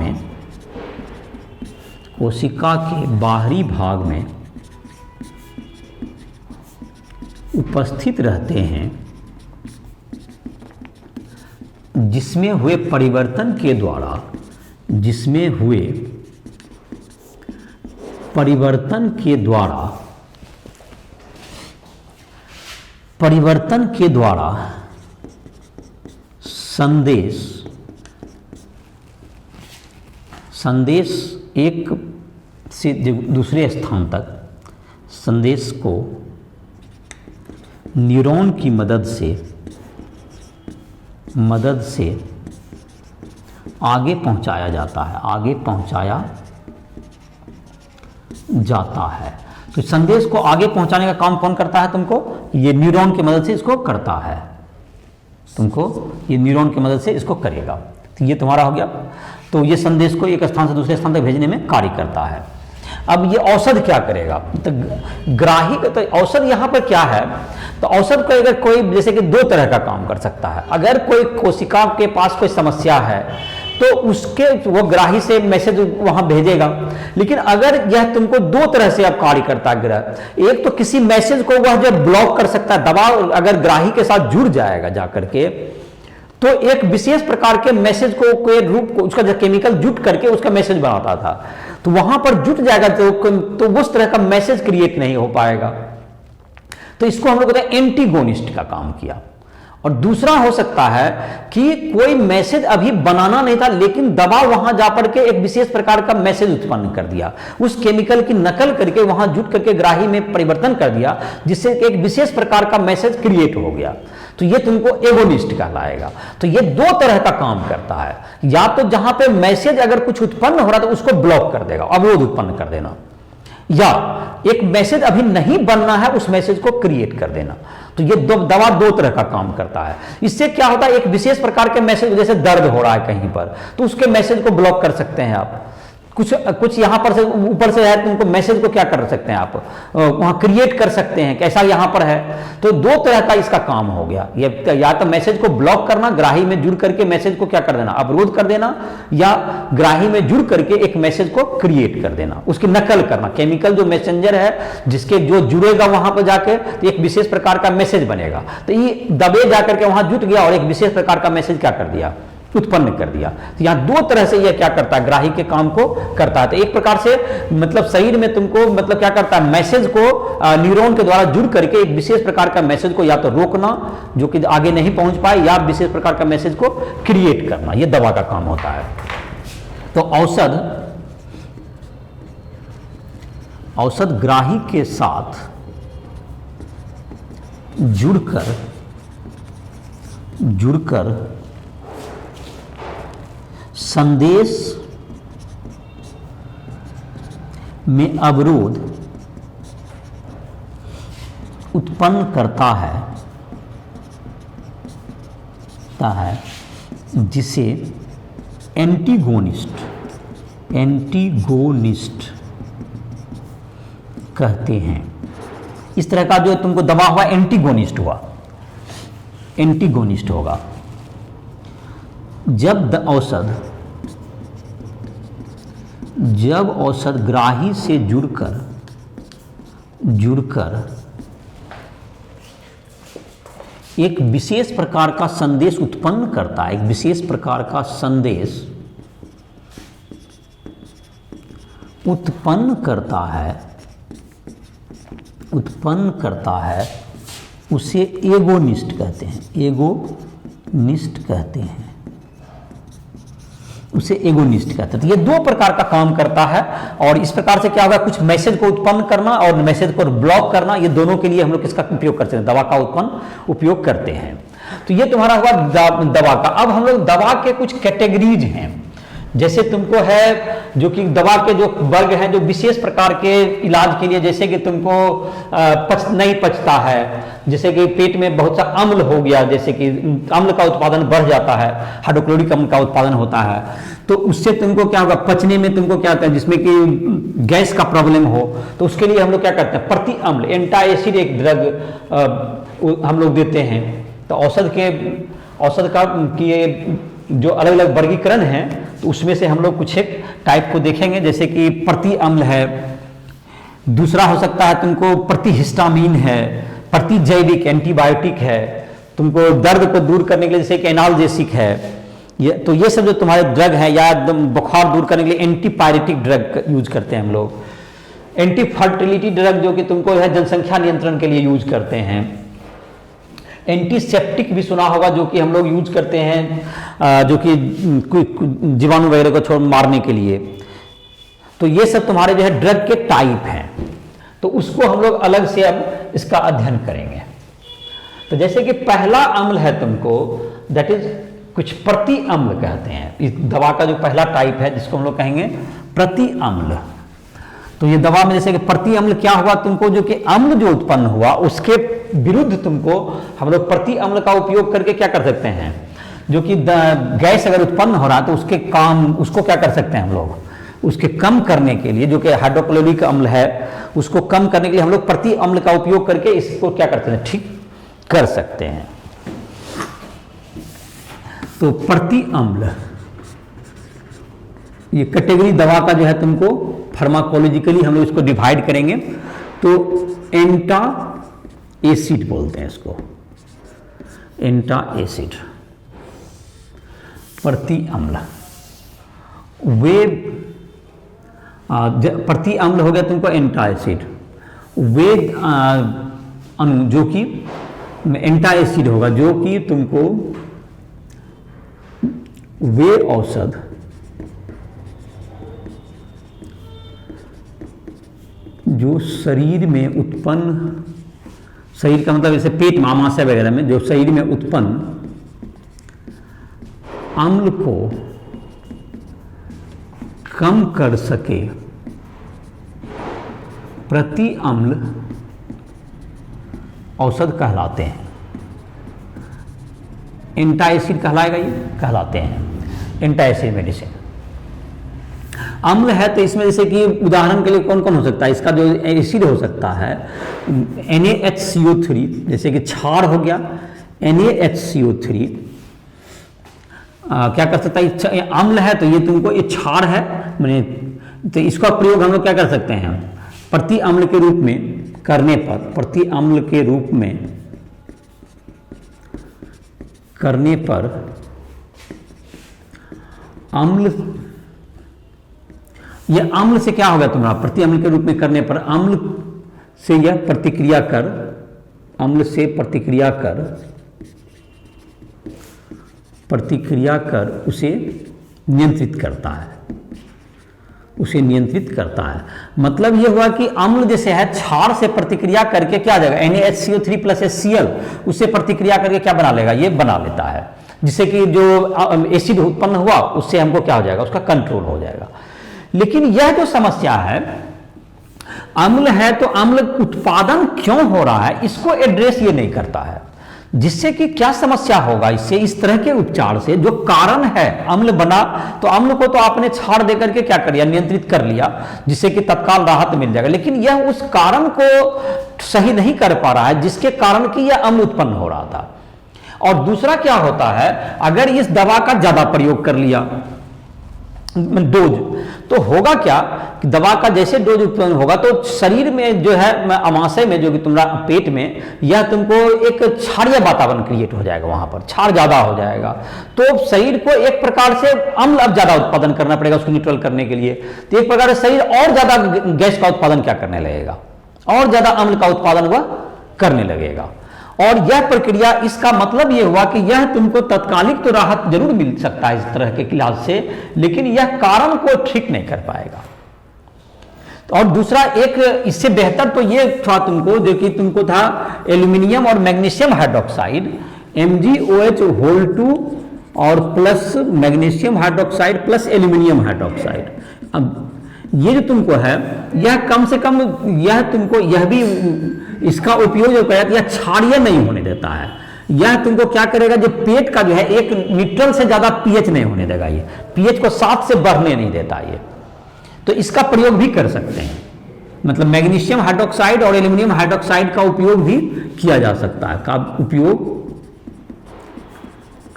में उपस्थित रहते हैं, जिसमें हुए परिवर्तन के द्वारा संदेश एक से दूसरे स्थान तक संदेश को न्यूरॉन की मदद से आगे पहुंचाया जाता है, तो संदेश को आगे पहुंचाने का काम कौन करता है तुमको, ये न्यूरॉन की मदद से इसको करता है। तुमको ये न्यूरॉन की मदद से इसको करेगा। तो ये तुम्हारा हो गया। तो ये संदेश को एक स्थान से दूसरे स्थान तक भेजने में कार्य करता है। अब ये औषध क्या करेगा, तो ग्राही तो औषध यहाँ पर क्या है, तो औषध को अगर कोई जैसे कि दो तरह का काम कर सकता है। अगर कोई कोशिका के पास कोई समस्या है तो उसके वो ग्राही से मैसेज वहां भेजेगा, लेकिन अगर यह तुमको दो तरह से अब कार्य करता है ग्रह, एक तो किसी मैसेज को वह जब ब्लॉक कर सकता है, दवा अगर ग्राही के साथ जुड़ जाएगा जाकर के, तो एक विशेष प्रकार के मैसेज को रूप को उसका जो केमिकल जुट करके उसका मैसेज बनाता था, तो वहां पर जुट जाएगा तो उस तरह का मैसेज क्रिएट नहीं हो पाएगा। तो इसको हम लोग कहते हैं एंटीगोनिस्ट का काम किया। और दूसरा हो सकता है कि कोई मैसेज अभी बनाना नहीं था, लेकिन दवा वहां जाकर के एक विशेष प्रकार का मैसेज उत्पन्न कर दिया, उस केमिकल की नकल करके वहां जुट करके ग्राही में परिवर्तन कर दिया, जिससे एक विशेष प्रकार का मैसेज क्रिएट हो गया। तो ये तुमको एगोनिस्ट कहलाएगा। तो ये दो तरह का काम करता है, या तो जहां पे मैसेज अगर कुछ उत्पन्न हो रहा है तो उसको ब्लॉक कर देगा, अवरोध उत्पन्न कर देना, या एक मैसेज अभी नहीं बनना है उस मैसेज को क्रिएट कर देना। तो ये दवा दो तरह का काम करता है। इससे क्या होता है, एक विशेष प्रकार के मैसेज, जैसे दर्द हो रहा है कहीं पर, तो उसके मैसेज को ब्लॉक कर सकते हैं आप। कुछ यहां पर से ऊपर से है, तुमको मैसेज को क्या कर सकते हैं आप, वहां क्रिएट कर सकते हैं, कैसा यहां पर है। तो दो तरह का इसका काम हो गया, ये या तो मैसेज को ब्लॉक करना, ग्राही में जुड़ करके मैसेज को क्या कर देना, अवरोध कर देना, या ग्राही में जुड़ करके एक मैसेज को क्रिएट कर देना, उसकी नकल करना। केमिकल जो मैसेंजर है जिसके जो जुड़ेगा वहां पर जाके तो एक विशेष प्रकार का मैसेज बनेगा, तो ये दबे जाकर के वहां जुट गया और एक विशेष प्रकार का मैसेज क्या कर दिया, उत्पन्न कर दिया। तो यहां दो तरह से यह क्या करता है, ग्राही के काम को करता है। तो एक प्रकार से मतलब शरीर में तुमको मतलब क्या करता है, मैसेज को न्यूरॉन के द्वारा जुड़ करके एक विशेष प्रकार का मैसेज को या तो रोकना जो कि आगे नहीं पहुंच पाए, या विशेष प्रकार का मैसेज को क्रिएट करना, यह दवा का काम होता है। तो औषध ग्राही के साथ जुड़कर संदेश में अवरोध उत्पन्न करता है जिसे एंटीगोनिस्ट कहते हैं। इस तरह का जो तुमको दवा हुआ एंटीगोनिस्ट होगा। जब औषध ग्राही से जुड़कर एक विशेष प्रकार का संदेश उत्पन्न करता है, एक विशेष प्रकार का संदेश उत्पन्न करता है, उसे एगोनिस्ट कहते हैं। उसे एगोनिस्ट कहते हैं। तो ये दो प्रकार का काम करता है, और इस प्रकार से क्या होगा, कुछ मैसेज को उत्पन्न करना और मैसेज को ब्लॉक करना, ये दोनों के लिए हम लोग किसका उपयोग करते हैं, दवा का उपयोग करते हैं। तो ये तुम्हारा हुआ दवा का। अब हम लोग दवा के कुछ कैटेगरीज हैं, जैसे तुमको है जो कि दवा के जो वर्ग हैं जो विशेष प्रकार के इलाज के लिए, जैसे कि तुमको नहीं पचता है, जैसे कि पेट में बहुत सा अम्ल हो गया, जैसे कि अम्ल का उत्पादन बढ़ जाता है, हाइड्रोक्लोरिक अम्ल का उत्पादन होता है, तो उससे तुमको क्या होगा, पचने में तुमको क्या होता है, जिसमें कि गैस का प्रॉब्लम हो, तो उसके लिए हम लोग क्या करते हैं, प्रति अम्ल एंटी एसिड एक ड्रग हम लोग देते हैं। तो औषध का कि जो अलग अलग वर्गीकरण है, तो उसमें से हम लोग कुछ एक टाइप को देखेंगे, जैसे कि प्रति अम्ल है, दूसरा हो सकता है तुमको प्रति हिस्टामीन है, प्रति जैविक एंटीबायोटिक है, तुमको दर्द को दूर करने के लिए जैसे कि एनाल्जेसिक है। तो ये सब जो तुम्हारे ड्रग है, या बुखार दूर करने के लिए एंटीपायरेटिक ड्रग यूज करते हैं हम लोग। एंटी फर्टिलिटी ड्रग जो कि तुमको है जनसंख्या नियंत्रण के लिए यूज करते हैं। एंटीसेप्टिक भी सुना होगा जो कि हम लोग यूज करते हैं, जो कि जीवाणु वगैरह को मारने के लिए। तो ये सब तुम्हारे जो है ड्रग के टाइप हैं, तो उसको हम लोग अलग से अब इसका अध्ययन करेंगे। तो जैसे कि पहला अम्ल है तुमको, दैट इज कुछ प्रति अम्ल कहते हैं। इस दवा का जो पहला टाइप है जिसको हम लोग कहेंगे प्रति अम्ल। तो ये दवा में जैसे कि प्रति अम्ल क्या हुआ, तुमको जो कि अम्ल जो उत्पन्न हुआ उसके विरुद्ध तुमको हम लोग प्रति अम्ल का उपयोग करके क्या कर सकते हैं, जो कि गैस अगर उत्पन्न हो रहा है तो उसको क्या कर सकते हैं हम लोग, उसके कम करने के लिए, जो कि हाइड्रोक्लोरिक अम्ल है, उसको कम करने के लिए हम लोग प्रति अम्ल का उपयोग करके इसको क्या करते हैं, ठीक कर सकते हैं। तो प्रति अम्ल ये कैटेगरी दवा का जो है तुमको फार्माकोलॉजिकली हम लोग इसको डिवाइड करेंगे तो एंटा एसिड बोलते हैं इसको, एंटा एसिड प्रति अम्ल। वे प्रति अम्ल हो गया तुमको एंटा एसिड, वे अणु जो कि एंटा एसिड होगा जो कि तुमको वे औषध जो शरीर में उत्पन्न, शरीर का मतलब जैसे पेट में आमाशय वगैरह में जो शरीर में उत्पन्न अम्ल को कम कर सके, प्रति अम्ल औषध कहलाते हैं। एंटा एसिड कहलाएगा, ये कहलाते हैं एंटा एसिड मेडिसिन। अम्ल है तो इसमें जैसे कि उदाहरण के लिए कौन कौन हो सकता है, इसका जो एसिड हो सकता है NaHCO3, जैसे कि क्षार हो गया NaHCO3, क्या कर सकता है, अम्ल है तो ये तुमको ये क्षार है, मैंने तो इसका प्रयोग हम लोग क्या कर सकते हैं, प्रति अम्ल के रूप में करने पर, प्रति अम्ल के रूप में करने पर अम्ल, यह अम्ल से क्या होगा तुम्हारा, प्रति अम्ल के रूप में करने पर अम्ल से यह प्रतिक्रिया कर, अम्ल से प्रतिक्रिया कर उसे नियंत्रित करता है, उसे नियंत्रित करता है। मतलब यह हुआ कि अम्ल जैसे है क्षार से प्रतिक्रिया करके क्या आ जाएगा, NaHCO3 + HCl, उससे प्रतिक्रिया करके क्या बना लेगा, ये बना लेता है, जिससे कि जो एसिड उत्पन्न हुआ उससे हमको क्या हो जाएगा, उसका कंट्रोल हो जाएगा। लेकिन यह जो समस्या है, अम्ल है तो अम्ल उत्पादन क्यों हो रहा है, इसको एड्रेस ये नहीं करता है, जिससे कि क्या समस्या होगा इससे, इस तरह के उपचार से जो कारण है, अम्ल बना तो अम्ल को तो आपने छाड़ देकर के क्या कर लिया, नियंत्रित कर लिया, जिससे कि तत्काल राहत मिल जाएगा। लेकिन यह उस कारण को सही नहीं कर पा रहा है जिसके कारण कि यह अम्ल उत्पन्न हो रहा था। और दूसरा क्या होता है, अगर इस दवा का ज्यादा प्रयोग कर लिया, डोज, तो होगा क्या कि दवा का जैसे डोज उत्पन्न होगा तो शरीर में जो है अमाशय में, जो कि तुम्हारा पेट में, यह तुमको एक क्षारीय वातावरण क्रिएट हो जाएगा, वहां पर क्षार ज्यादा हो जाएगा, तो शरीर को एक प्रकार से अम्ल अब ज्यादा उत्पादन करना पड़ेगा उसको न्यूट्रल करने के लिए। तो एक प्रकार से शरीर और ज्यादा गैस का उत्पादन क्या करने लगेगा, और ज्यादा अम्ल का उत्पादन वह करने लगेगा। और यह प्रक्रिया, इसका मतलब यह हुआ कि यह तुमको तत्कालिक तो राहत जरूर मिल सकता है इस तरह के इलाज से, लेकिन यह कारण को ठीक नहीं कर पाएगा। और दूसरा एक इससे बेहतर तो ये था तुमको, जो कि तुमको था एल्यूमिनियम और मैग्नीशियम हाइड्रोक्साइड, MgOH2 और plus magnesium hydroxide plus aluminium hydroxide. अब ये जो तुमको है, यह कम से कम यह तुमको, यह भी इसका उपयोग जो करेगा, यह क्षारीय नहीं होने देता है, यह तुमको क्या करेगा, जो पेट का जो है एक न्यूट्रल से ज्यादा पीएच नहीं होने देगा, ये पीएच को 7 से बढ़ने नहीं देता ये, तो इसका प्रयोग भी कर सकते हैं। मतलब मैग्नीशियम हाइड्रोक्साइड और एल्यूमिनियम हाइड्रोक्साइड का उपयोग भी किया जा सकता है, का उपयोग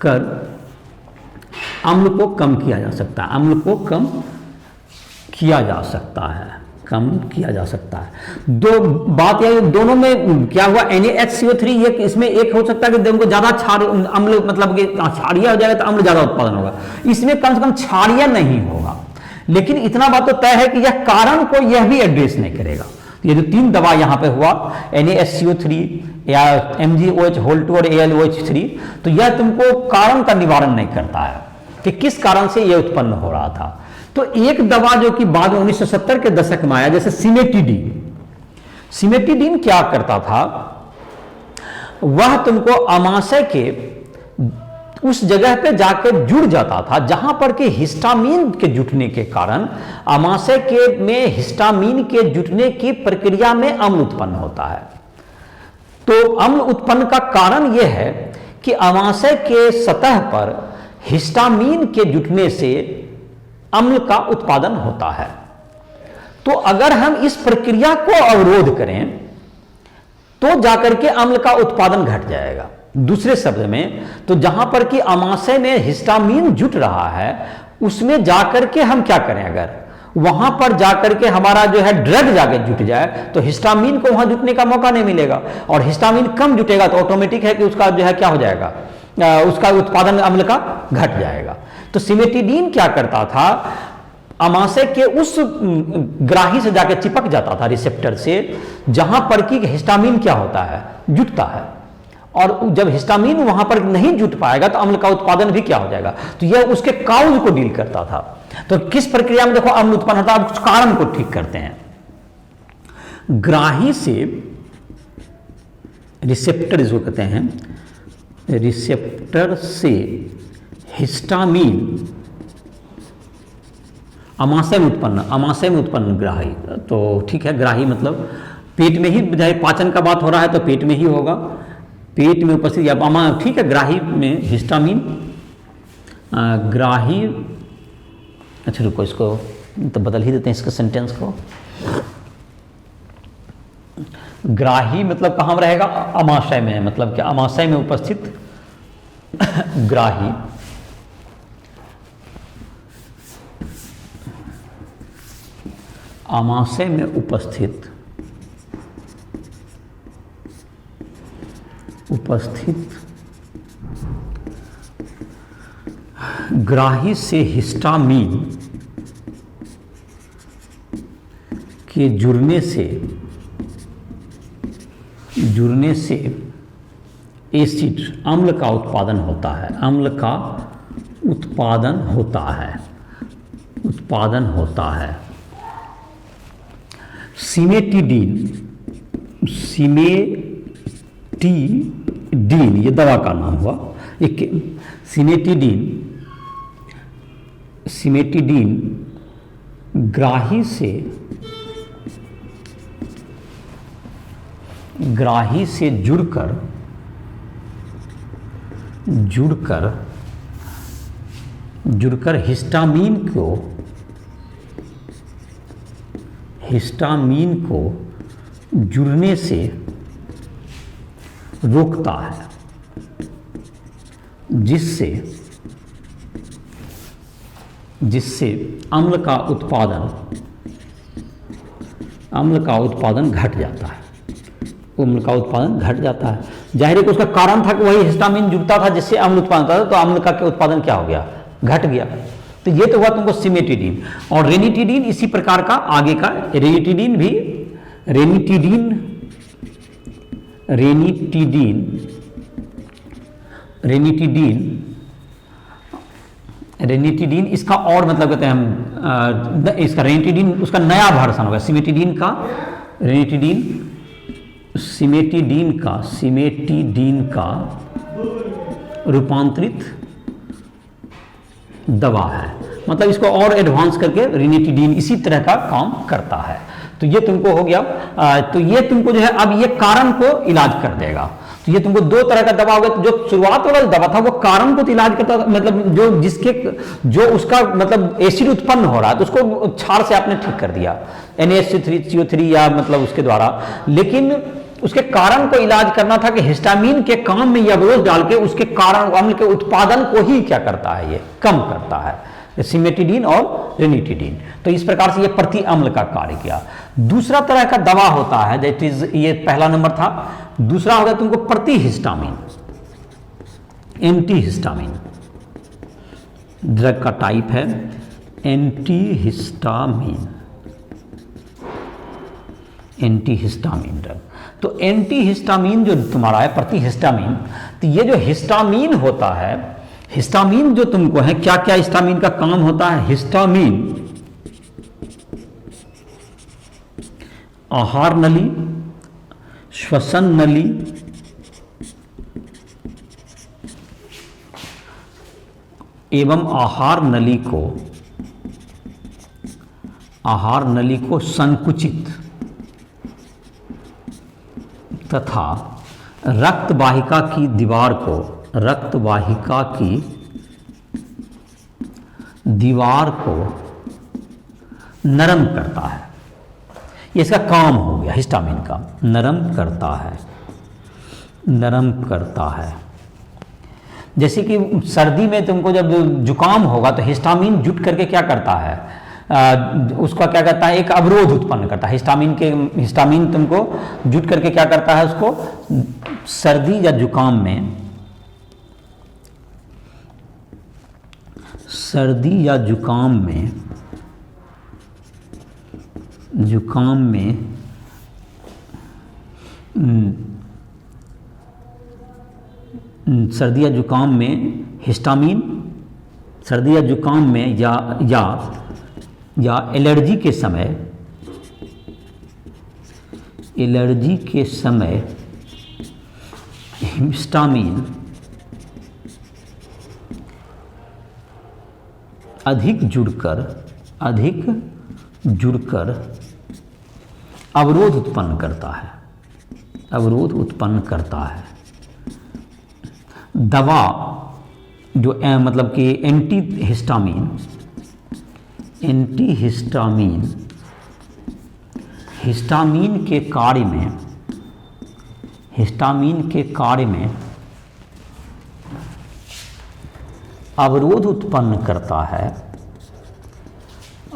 कर अम्ल को कम किया जा सकता है, अम्ल को कम किया जा सकता है, कम किया जा सकता है। दो बात यह, दोनों में क्या हुआ, NaHCO3 एक, इसमें एक हो सकता है कि तुमको ज्यादा अम्ल, मतलब कि क्षारीय हो जाएगा तो अम्ल ज्यादा उत्पादन होगा, इसमें कम से कम क्षारीय नहीं होगा। लेकिन इतना बात तो तय है कि यह कारण को यह भी एड्रेस नहीं करेगा। ये जो 3 दवा यहां पे हुआ, NaHCO3 या MgOH2 और AlOH3, तो यह तुमको कारण का निवारण नहीं करता है कि किस कारण से यह उत्पन्न हो रहा था। तो एक दवा जो कि बाद में 1970 के दशक में आया, जैसे सिमेटिडीन, सिमेटिडीन क्या करता था, वह तुमको अमाशय के उस जगह पे जाकर जुड़ जाता था जहां पर कि हिस्टामीन के जुटने के कारण, अमाशय के में हिस्टामीन के जुटने की प्रक्रिया में अम्ल उत्पन्न होता है। तो अम्ल उत्पन्न का कारण यह है कि अमाशय के सतह पर हिस्टामीन के जुटने से अम्ल का उत्पादन होता है। तो अगर हम इस प्रक्रिया को अवरोध करें तो जाकर के अम्ल का उत्पादन घट जाएगा। दूसरे शब्द में, तो जहां पर कि अमाशय में हिस्टामीन जुट रहा है उसमें जाकर के हम क्या करें, अगर वहां पर जाकर के हमारा जो है ड्रग जाकर जुट जाए तो हिस्टामीन को वहां जुटने का मौका नहीं मिलेगा, और हिस्टामीन कम जुटेगा तो ऑटोमेटिक है कि उसका जो है क्या हो जाएगा, उसका उत्पादन अम्ल का घट जाएगा। तो सिमेटिडीन क्या करता था, अमाशय के उस ग्राही से जाकर चिपक जाता था, रिसेप्टर से, जहां पर कि हिस्टामीन क्या होता है, जुटता है, और जब हिस्टामीन वहां पर नहीं जुट पाएगा तो अम्ल का उत्पादन भी क्या हो जाएगा। तो यह उसके काउज को डील करता था। तो किस प्रक्रिया में देखो अम्ल उत्पन्न होता है, अब कुछ कारण को ठीक करते हैं। ग्राही से रिसेप्टर इसको कहते हैं, रिसेप्टर से हिस्टामीन अमाशय में उत्पन्न ग्राही, तो ठीक है, ग्राही मतलब पेट में ही, चाहे पाचन का बात हो रहा है तो पेट में ही होगा, पेट में उपस्थित या ठीक है, ग्राही में हिस्टामीन, ग्राही, अच्छा रुको इसको तो बदल ही देते हैं इसके सेंटेंस को। ग्राही मतलब कहाँ रहेगा, अमाशय में, मतलब क्या, अमाशय में उपस्थित ग्राही अमाशय में उपस्थित ग्राही से हिस्टामीन के जुड़ने से एसिड अम्ल का उत्पादन होता है, सिमेटिडीन ये दवा का नाम हुआ। एक सिमेटिडीन ग्राही से जुड़कर हिस्टामीन को जुड़ने से रोकता है, जिससे अम्ल का उत्पादन घट जाता है। जाहिर है कि उसका कारण था कि वही हिस्टामीन जुड़ता था जिससे अम्ल उत्पादन होता था, तो अम्ल का उत्पादन क्या हो गया, घट गया। तो ये तो हुआ तुमको सिमेटिडीन। और रेनिटिडीन इसी प्रकार का आगे का, रेनिटिडीन इसका और मतलब कहते हैं हम, इसका रेनिटिडीन उसका नया वर्जन होगा, सिमेटिडीन का रूपांतरित दवा है, मतलब इसको और एडवांस करके रेनिटिडीन इसी तरह का काम करता है। तो ये तुमको हो गया। तो ये तुमको जो है अब ये कारण को इलाज कर देगा। तो ये तुमको दो तरह का दवा हो गया। तो जो शुरुआत वाला दवा था वो कारण को इलाज करता था, मतलब जो उसका मतलब एसिड उत्पन्न हो रहा है तो उसको क्षार से आपने ठीक कर दिया, NaCO3 या मतलब उसके द्वारा। लेकिन उसके कारण को इलाज करना था कि हिस्टामीन के काम में यह अवरोध डाल के उसके कारण अम्ल के उत्पादन को ही क्या करता है, ये कम करता है, सिमेटिडीन और रेनिटिडीन। तो इस प्रकार से ये प्रति अम्ल का कार्य किया। दूसरा तरह का दवा होता है, दैट इज, ये पहला नंबर था। दूसरा होगा तुमको प्रति हिस्टामीन, एंटी हिस्टामीन ड्रग का टाइप है एंटी हिस्टामीन ड्रग। तो एंटी हिस्टामीन जो तुम्हारा है, प्रति हिस्टामीन, तो ये जो हिस्टामीन होता है, हिस्टामीन जो तुमको है, क्या क्या हिस्टामीन का काम होता है। हिस्टामीन आहार नली, श्वसन नली, एवं आहार नली को संकुचित तथा रक्त वाहिका की दीवार को, रक्त वाहिका की दीवार को नरम करता है। ये इसका काम हो गया हिस्टामिन का, नरम करता है, नरम करता है। जैसे कि सर्दी में तुमको जब जुकाम होगा तो हिस्टामिन जुट करके क्या करता है, उसका क्या करता है, एक अवरोध उत्पन्न करता है। हिस्टामिन तुमको जुट करके क्या करता है, उसको सर्दी या जुकाम में, सर्दी या जुकाम में, सर्दी या जुकाम में हिस्टामिन, सर्दी या जुकाम में या एलर्जी के समय, एलर्जी के समय हिस्टामिन अधिक जुड़कर अवरोध उत्पन्न करता है, अवरोध उत्पन्न करता है। दवा जो मतलब कि एंटी हिस्टामिन हिस्टामिन के कार्य में अवरोध उत्पन्न करता है,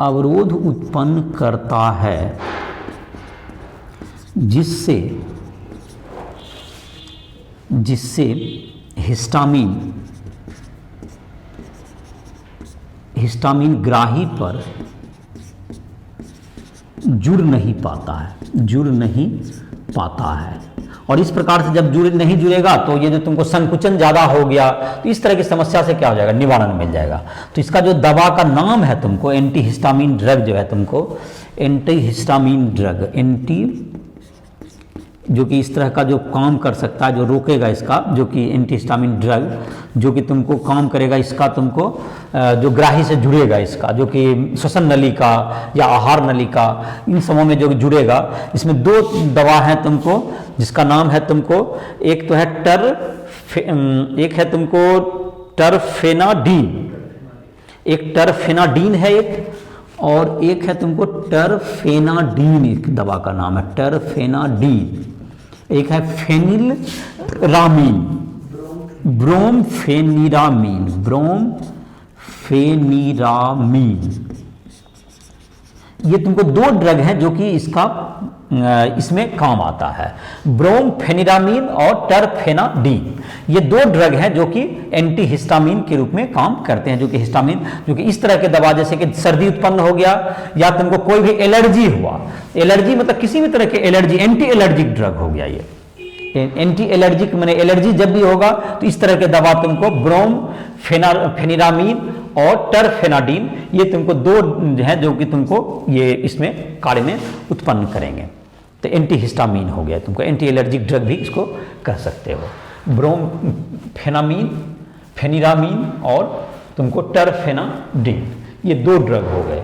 अवरोध उत्पन्न करता है, जिससे हिस्टामिन ग्राही पर जुड़ नहीं पाता है। और इस प्रकार से जब नहीं जुड़ेगा तो ये जो तुमको संकुचन ज़्यादा हो गया तो इस तरह की समस्या से क्या हो जाएगा, निवारण मिल जाएगा। तो इसका जो दवा का नाम है तुमको एंटी हिस्टामिन ड्रग जो है तुमको एंटी हिस्टामिन ड्रग, एंटी जो कि इस तरह का जो काम कर सकता है, जो रोकेगा इसका, जो कि एंटी हिस्टामिन ड्रग जो कि तुमको काम करेगा, इसका तुमको जो ग्राही से जुड़ेगा, इसका जो कि श्वसन नलिका या आहार नलिका इन सबों में जो जुड़ेगा। इसमें दो दवा है तुमको जिसका नाम है तुमको, एक तो है टरफेनाडीन, एक टरफेनाडीन है एक, और एक है तुमको टरफेनाडीन, एक दवा का नाम है टरफेनाडीन। एक है फेनिलरामीन, ब्रोमफेनिरामीन। ये तुमको दो ड्रग हैं जो कि इसमें काम आता है, ब्रोमफेनिरामीन और टरफेनाडीन। ये दो ड्रग हैं जो कि एंटी हिस्टामिन के रूप में काम करते हैं, जो कि हिस्टामिन, जो कि इस तरह के दवा जैसे कि सर्दी उत्पन्न हो गया या तुमको कोई भी एलर्जी हुआ, एलर्जी मतलब किसी भी तरह के एलर्जी, एंटी एलर्जिक ड्रग हो गया। ये एंटी एलर्जिक मैंने एलर्जी जब भी होगा तो इस तरह के दवा तुमको ब्रोमफेनिरामीन और टरफेनाडीन, ये तुमको दो हैं जो कि तुमको ये इसमें कार्य में उत्पन्न करेंगे। तो एंटी हिस्टामिन हो गया, तुमको एंटी एलर्जिक ड्रग भी इसको कह सकते हो, फेनिरामीन और तुमको टरफेनाडीन, ये दो ड्रग हो गए।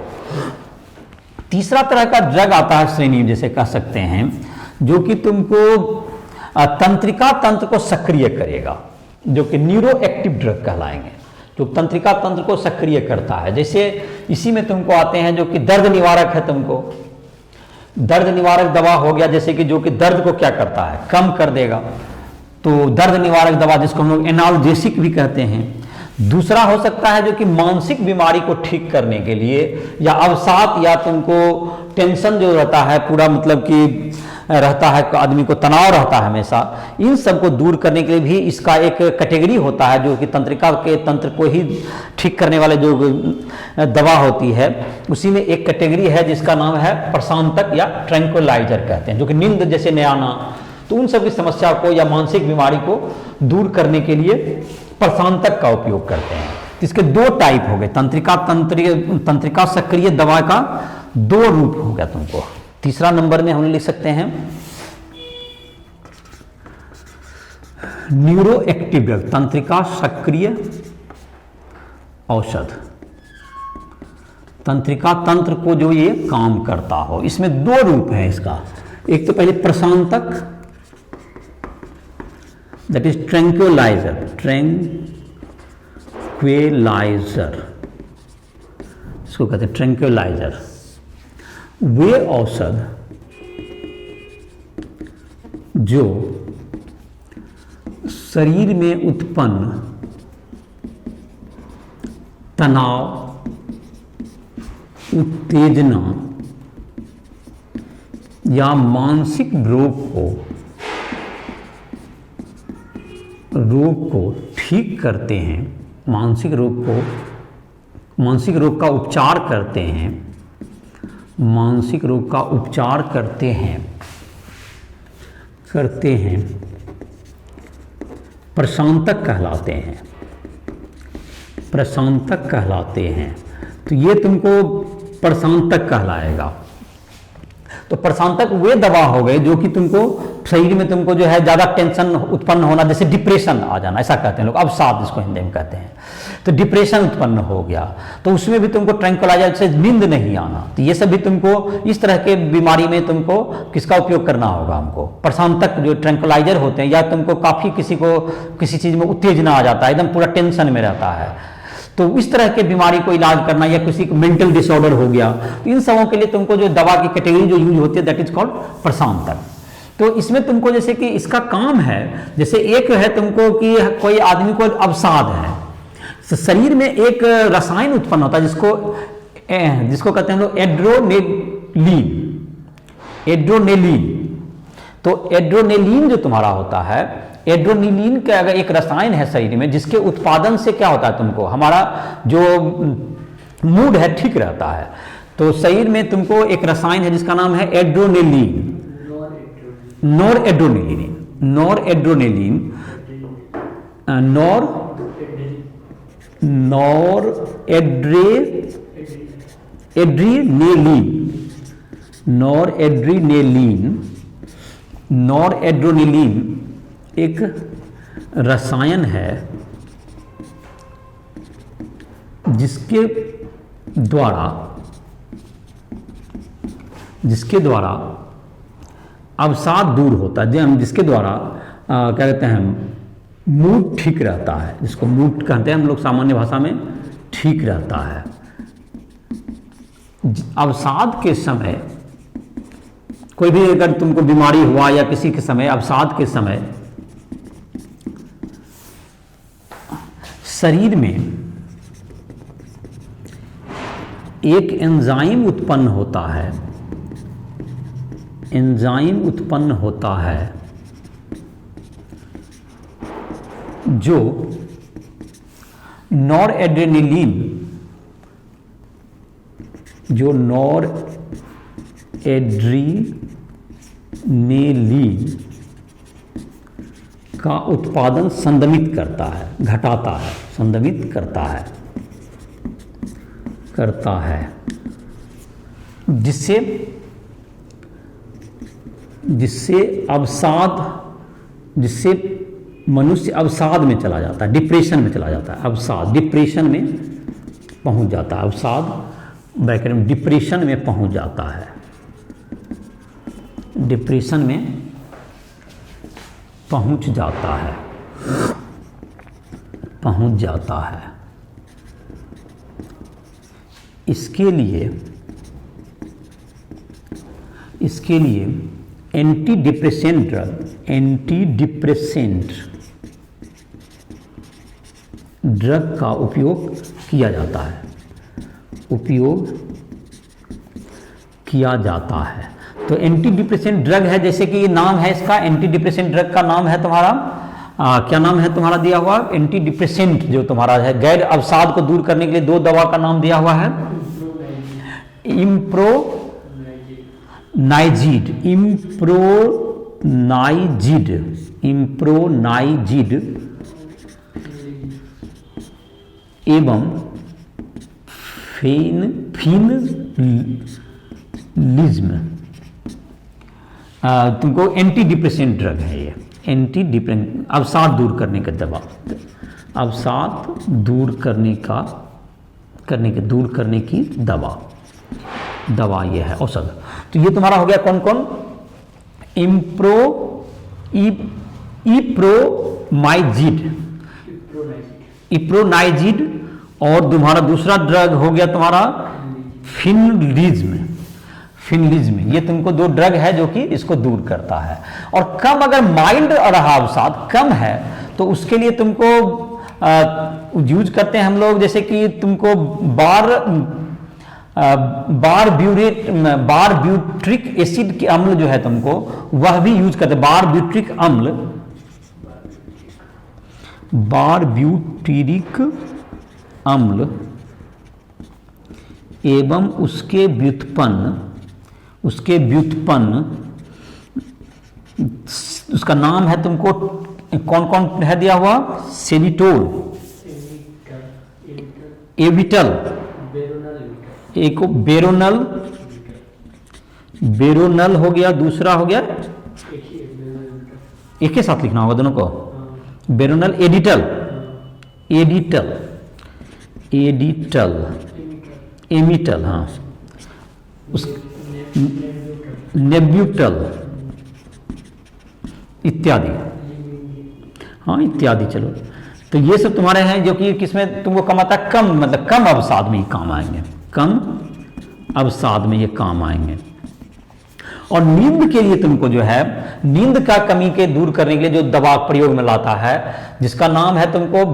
तीसरा तरह का ड्रग आता है श्रेणी जैसे कह सकते हैं, जो कि तुमको तंत्रिका तंत्र को सक्रिय करेगा, जो कि न्यूरो एक्टिव ड्रग कहलाएंगे, जो तंत्रिका तंत्र को सक्रिय करता है। जैसे इसी में तुमको आते हैं जो कि दर्द निवारक है, तुमको दर्द निवारक दवा हो गया, जैसे कि जो कि दर्द को क्या करता है, कम कर देगा। तो दर्द निवारक दवा जिसको हम लोग एनाल्जेसिक भी कहते हैं। दूसरा हो सकता है जो कि मानसिक बीमारी को ठीक करने के लिए, या अवसाद या तुमको टेंशन जो रहता है पूरा, मतलब कि रहता है आदमी को तनाव रहता है हमेशा, इन सब को दूर करने के लिए भी इसका एक कैटेगरी होता है जो कि तंत्रिका के तंत्र को ही ठीक करने वाले जो दवा होती है, उसी में एक कैटेगरी है जिसका नाम है प्रशांतक या ट्रैंक्विलाइजर कहते हैं, जो कि नींद जैसे न आना, तो उन सब की समस्या को या मानसिक बीमारी को दूर करने के लिए प्रशांतक का उपयोग करते हैं। इसके दो टाइप हो गए, तंत्रिका सक्रिय दवा का दो रूप हो गया तुमको। तीसरा नंबर में हम लिख सकते हैं न्यूरो एक्टिव ड्रग, तंत्रिका सक्रिय औषध, तंत्रिका तंत्र को जो ये काम करता हो। इसमें दो रूप है इसका, एक तो पहले प्रशांतक दैट इज ट्रैंक्विलाइजर, ट्रैंक्विलाइजर इसको कहते हैं ट्रैंक्विलाइजर। वे औषध जो शरीर में उत्पन्न तनाव, उत्तेजना या मानसिक रोग को ठीक करते हैं, मानसिक रोग का उपचार करते हैं, मानसिक रोग का उपचार करते हैं प्रशांतक कहलाते हैं, प्रशांतक कहलाते हैं। तो ये तुमको प्रशांतक कहलाएगा। तो प्रशांतक वे दवा हो गए जो कि तुमको शरीर में तुमको जो है ज़्यादा टेंशन उत्पन्न होना, जैसे डिप्रेशन आ जाना, ऐसा कहते हैं लोग, अवसाद जिसको हिंदी में कहते हैं। तो डिप्रेशन उत्पन्न हो गया तो उसमें भी तुमको ट्रैंक्विलाइजर से नींद नहीं आना, तो ये सब भी तुमको इस तरह के बीमारी में तुमको किसका उपयोग करना होगा, हमको प्रशांतक जो ट्रैंक्विलाइजर होते हैं। या तुमको काफ़ी किसी को किसी चीज़ में उत्तेजना आ जाता है, एकदम पूरा टेंशन में रहता है, तो इस तरह के बीमारी को इलाज करना, या किसी को मेंटल डिसऑर्डर हो गया, तो इन सबों के लिए तुमको जो दवा की कैटेगरी जो यूज होती है दैट इज कॉल्ड प्रशांतक। तो इसमें तुमको जैसे कि इसका काम है, जैसे एक है तुमको कि कोई आदमी को अवसाद है, तो शरीर में एक रसायन उत्पन्न होता है जिसको कहते हैं लोग एड्रोनेलिन। तो एड्रोनेलिन जो तुम्हारा होता है, एड्रोनेलिन का अगर एक रसायन है शरीर में, जिसके उत्पादन से क्या होता है, तुमको हमारा जो मूड है ठीक रहता है। तो शरीर में तुमको एक रसायन है जिसका नाम है एड्रोनेलिन, नॉरएड्रेनालिन, नॉरएड्रेनालिन एक रसायन है जिसके द्वारा अवसाद दूर होता है, जिसके द्वारा क्या कहते हैं, मूड ठीक रहता है, जिसको मूड कहते हैं हम लोग सामान्य भाषा में, ठीक रहता है। अवसाद के समय कोई भी अगर तुमको बीमारी हुआ या किसी के समय, अवसाद के समय शरीर में एक एंजाइम उत्पन्न होता है, जो नॉरएड्रेनालिन का उत्पादन संदमित करता है, घटाता है, संदमित करता है, जिससे मनुष्य अवसाद में चला जाता है, डिप्रेशन में चला जाता है, डिप्रेशन में पहुंच जाता है, अवसाद ब्रैकेट में डिप्रेशन में पहुंच जाता है, डिप्रेशन में पहुंच जाता है। इसके लिए एंटी डिप्रेसेंट ड्रग का उपयोग किया जाता है। तो एंटी डिप्रेसेंट ड्रग है, जैसे कि ये नाम है इसका, एंटी डिप्रेसेंट ड्रग का नाम है तुम्हारा क्या नाम है तुम्हारा दिया हुआ, एंटी डिप्रेसेंट जो तुम्हारा है, गैर अवसाद को दूर करने के लिए दो दवा का नाम दिया हुआ है, इम्प्रोनाइजिड एवं फिनलिज्म। तुमको एंटी डिप्रेसेंट ड्रग है ये, एंटी डिप्रेसेंट, अवसाद दूर करने का दवा, अवसाद दूर करने की दवा ये है, औषध। तो ये तुम्हारा हो गया कौन कौन, इप्रोमाइजिड, इप्रोनाइजिड, और तुम्हारा दूसरा ड्रग हो गया तुम्हारा फिनलिज्म, फिनलिज्म। ये तुमको दो ड्रग है जो कि इसको दूर करता है। और कम अगर माइल्ड रहा अवसाद कम है तो उसके लिए तुमको यूज करते हैं हम लोग, जैसे कि तुमको बारब्यूट्रिक एसिड के अम्ल जो है तुमको वह भी यूज करते हैं। बारब्यूट्रिक अम्ल, बारब्यूटिरिक अम्ल एवं उसके व्युत्पन्न, उसका नाम है तुमको कौन कौन है दिया हुआ, सेनिटोल, एविटल, एक बेरोनल, बेरोनल हो गया, दूसरा हो गया एक के साथ लिखना होगा दोनों को, बेरोनल, एडिटल, एडिटल, एडिटल, एमिटल, हाँ, उस नेब्यूटल इत्यादि, हाँ इत्यादि। चलो तो ये सब तुम्हारे हैं जो कि किसमें तुमको कम आता है, कम मतलब कम अवसाद में ही काम आएंगे, कम अवसाद में ये काम आएंगे। और नींद के लिए तुमको जो है नींद का कमी के दूर करने के लिए जो दवा प्रयोग में लाता है जिसका नाम है तुमको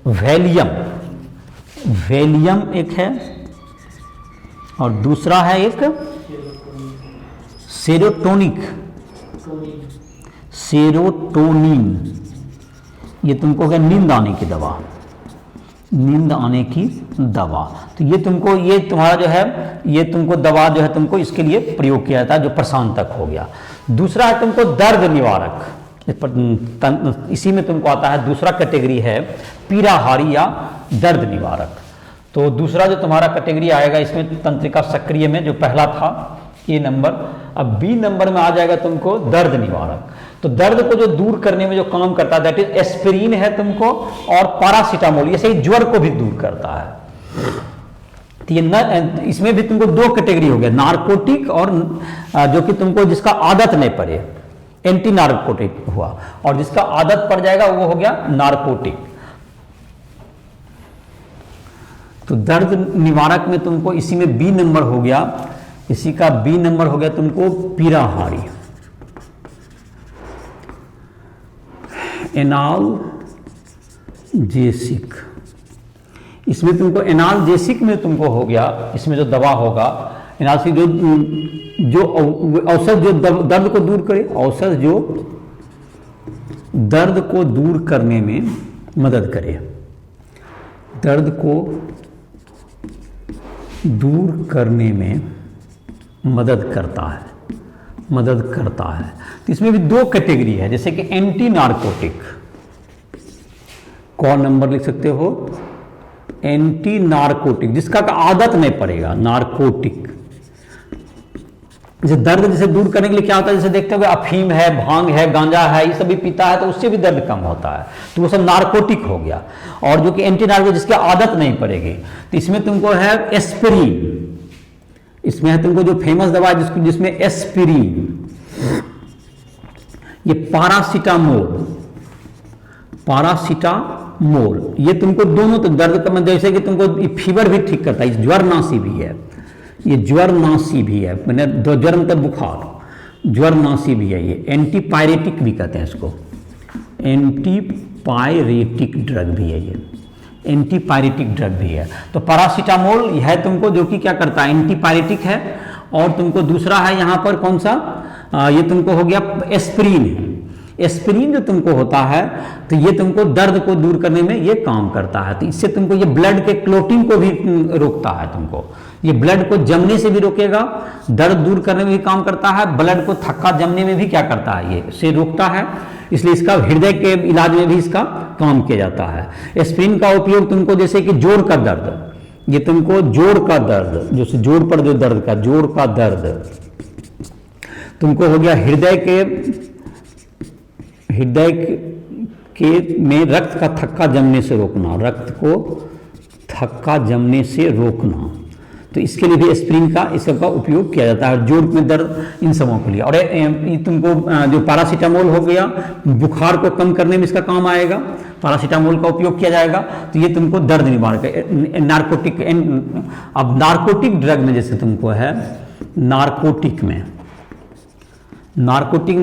वैलियम, वैलियम एक है, और दूसरा है एक सेरोटोनिक, सेरोटोनिन। ये तुमको है नींद आने की दवा, नींद आने की दवा। तो ये तुमको, ये तुम्हारा जो है ये तुमको दवा जो है तुमको इसके लिए प्रयोग किया जाता है, जो प्रशांतक हो गया। दूसरा है तुमको दर्द निवारक, इसी में तुमको आता है दूसरा कैटेगरी है पीड़ाहारी या दर्द निवारक। तो दूसरा जो तुम्हारा कैटेगरी आएगा इसमें तंत्रिका सक्रिय में जो पहला था ए नंबर, अब बी नंबर में आ जाएगा तुमको दर्द निवारक। तो दर्द को जो दूर करने में जो काम करता है दैट इज एस्पिरिन है तुमको, और पैरासीटामोल, ये सही ज्वर को भी दूर करता है। तो ये इसमें भी तुमको दो कैटेगरी हो गया, नार्कोटिक और जो कि तुमको जिसका आदत नहीं पड़े, एंटी नार्कोटिक हुआ, और जिसका आदत पड़ जाएगा वो हो गया नार्कोटिक। तो दर्द निवारक में तुमको इसी में बी नंबर हो गया, इसी का बी नंबर हो गया तुमको पीड़ाहारी, एनाल्जेसिक। इसमें तुमको एनाल्जेसिक में तुमको हो गया, इसमें जो दवा होगा एनाल्जेसिक, जो औषध जो दर्द को दूर करे, औषध जो दर्द को दूर करने में मदद करे, दर्द को दूर करने में मदद करता है, मदद करता है। तो इसमें भी दो कैटेगरी है, जैसे कि एंटी नार्कोटिक, कौन नंबर लिख सकते हो, एंटी नार्कोटिक, जिसका आदत नहीं पड़ेगा, नार्कोटिक। जैसे दर्द जैसे दूर करने के लिए क्या होता है, जैसे देखते हो अफीम है, भांग है, गांजा है, ये सब भी पीता है तो उससे भी दर्द कम होता है, तो वो सब नार्कोटिक हो गया। और जो कि एंटी नार्कोटिक जिसकी आदत नहीं पड़ेगी, तो इसमें तुमको है एस्पिरिन, इसमें है तुमको जो फेमस दवा है जिसमें एस्पिरिन, ये पैरासीटामोल, पैरासीटामोल, ये तुमको दोनों तो दर्द का, जैसे कि तुमको फीवर भी ठीक करता है, ज्वरनाशी भी है, ये ज्वरनाशी भी है, मैंने ज्वर मतलब बुखार, ज्वरनाशी भी है, ये एंटीपायरेटिक भी कहते हैं इसको, एंटीपायरेटिक ड्रग भी है, ये एंटीपायरेटिक ड्रग भी है। तो पैरासीटामोल है तुमको जो कि क्या करता है, एंटीपायरेटिक है। और तुमको दूसरा है यहाँ पर कौन सा, ये तुमको हो गया एस्पिरिन है। एस्पिरिन जो तुमको होता है तो ये तुमको दर्द को दूर करने में ये काम करता है, तो इससे तुमको ये ब्लड के क्लोटिंग को भी रोकता है, तुमको ये ब्लड को जमने से भी रोकेगा, दर्द दूर करने में भी काम करता है, ब्लड को थक्का जमने में भी क्या करता है, ये से रोकता है। इसलिए इसका हृदय के इलाज में भी इसका काम किया जाता है। एस्पिरिन का उपयोग तुमको जैसे कि जोड़ का दर्द, ये तुमको जोड़ का दर्द, जो जोड़ पर जो दर्द का, जोड़ का दर्द तुमको हो गया हृदय के में रक्त का थक्का जमने से रोकना, रक्त को थक्का जमने से रोकना। तो इसके लिए भी एस्पिरिन का इस सब का उपयोग किया जाता है, जोड़ में दर्द इन सबों के लिए। और ये तुमको जो पैरासीटामोल हो गया, बुखार को कम करने में इसका काम आएगा, पैरासीटामोल का उपयोग किया जाएगा। तो ये तुमको दर्द निवारक नार्कोटिक, अब नार्कोटिक ड्रग में जैसे तुमको है नार्कोटिक में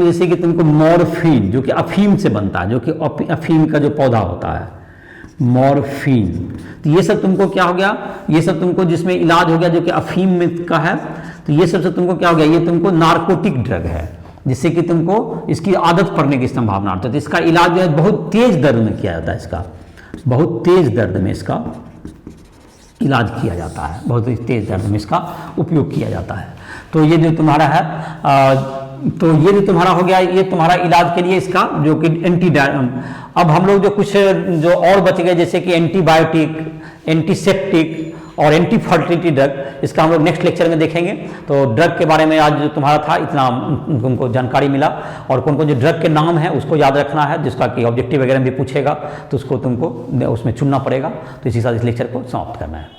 जैसे कि तुमको मॉर्फिन जो कि अफीम से बनता है, जो कि अफीम का जो पौधा होता है मॉर्फिन, तो ये सब तुमको क्या हो गया, ये सब तुमको जिसमें इलाज हो गया जो कि अफीम में का है, तो ये सबसे तुमको क्या हो गया, ये तुमको नार्कोटिक ड्रग है जिससे कि तुमको इसकी आदत पड़ने की संभावना होती है। तो इसका इलाज जो है बहुत तेज दर्द में किया जाता है, इसका बहुत तेज दर्द में इसका इलाज किया जाता है, बहुत ही तेज दर्द में इसका उपयोग किया जाता है। तो ये जो तुम्हारा है तो ये जो तुम्हारा हो गया, ये तुम्हारा इलाज के लिए इसका जो कि अब हम लोग जो कुछ जो और बच गए जैसे कि एंटीबायोटिक, एंटीसेप्टिक और एंटी फर्टिलिटी ड्रग, इसका हम लोग नेक्स्ट लेक्चर में देखेंगे। तो ड्रग के बारे में आज जो तुम्हारा था इतना तुमको जानकारी मिला, और कौन कौन जो ड्रग के नाम है उसको याद रखना है, जिसका कि ऑब्जेक्टिव वगैरह भी पूछेगा तो उसको तुमको उसमें चुनना पड़ेगा। तो इसी साथ इस लेक्चर को समाप्त करना है।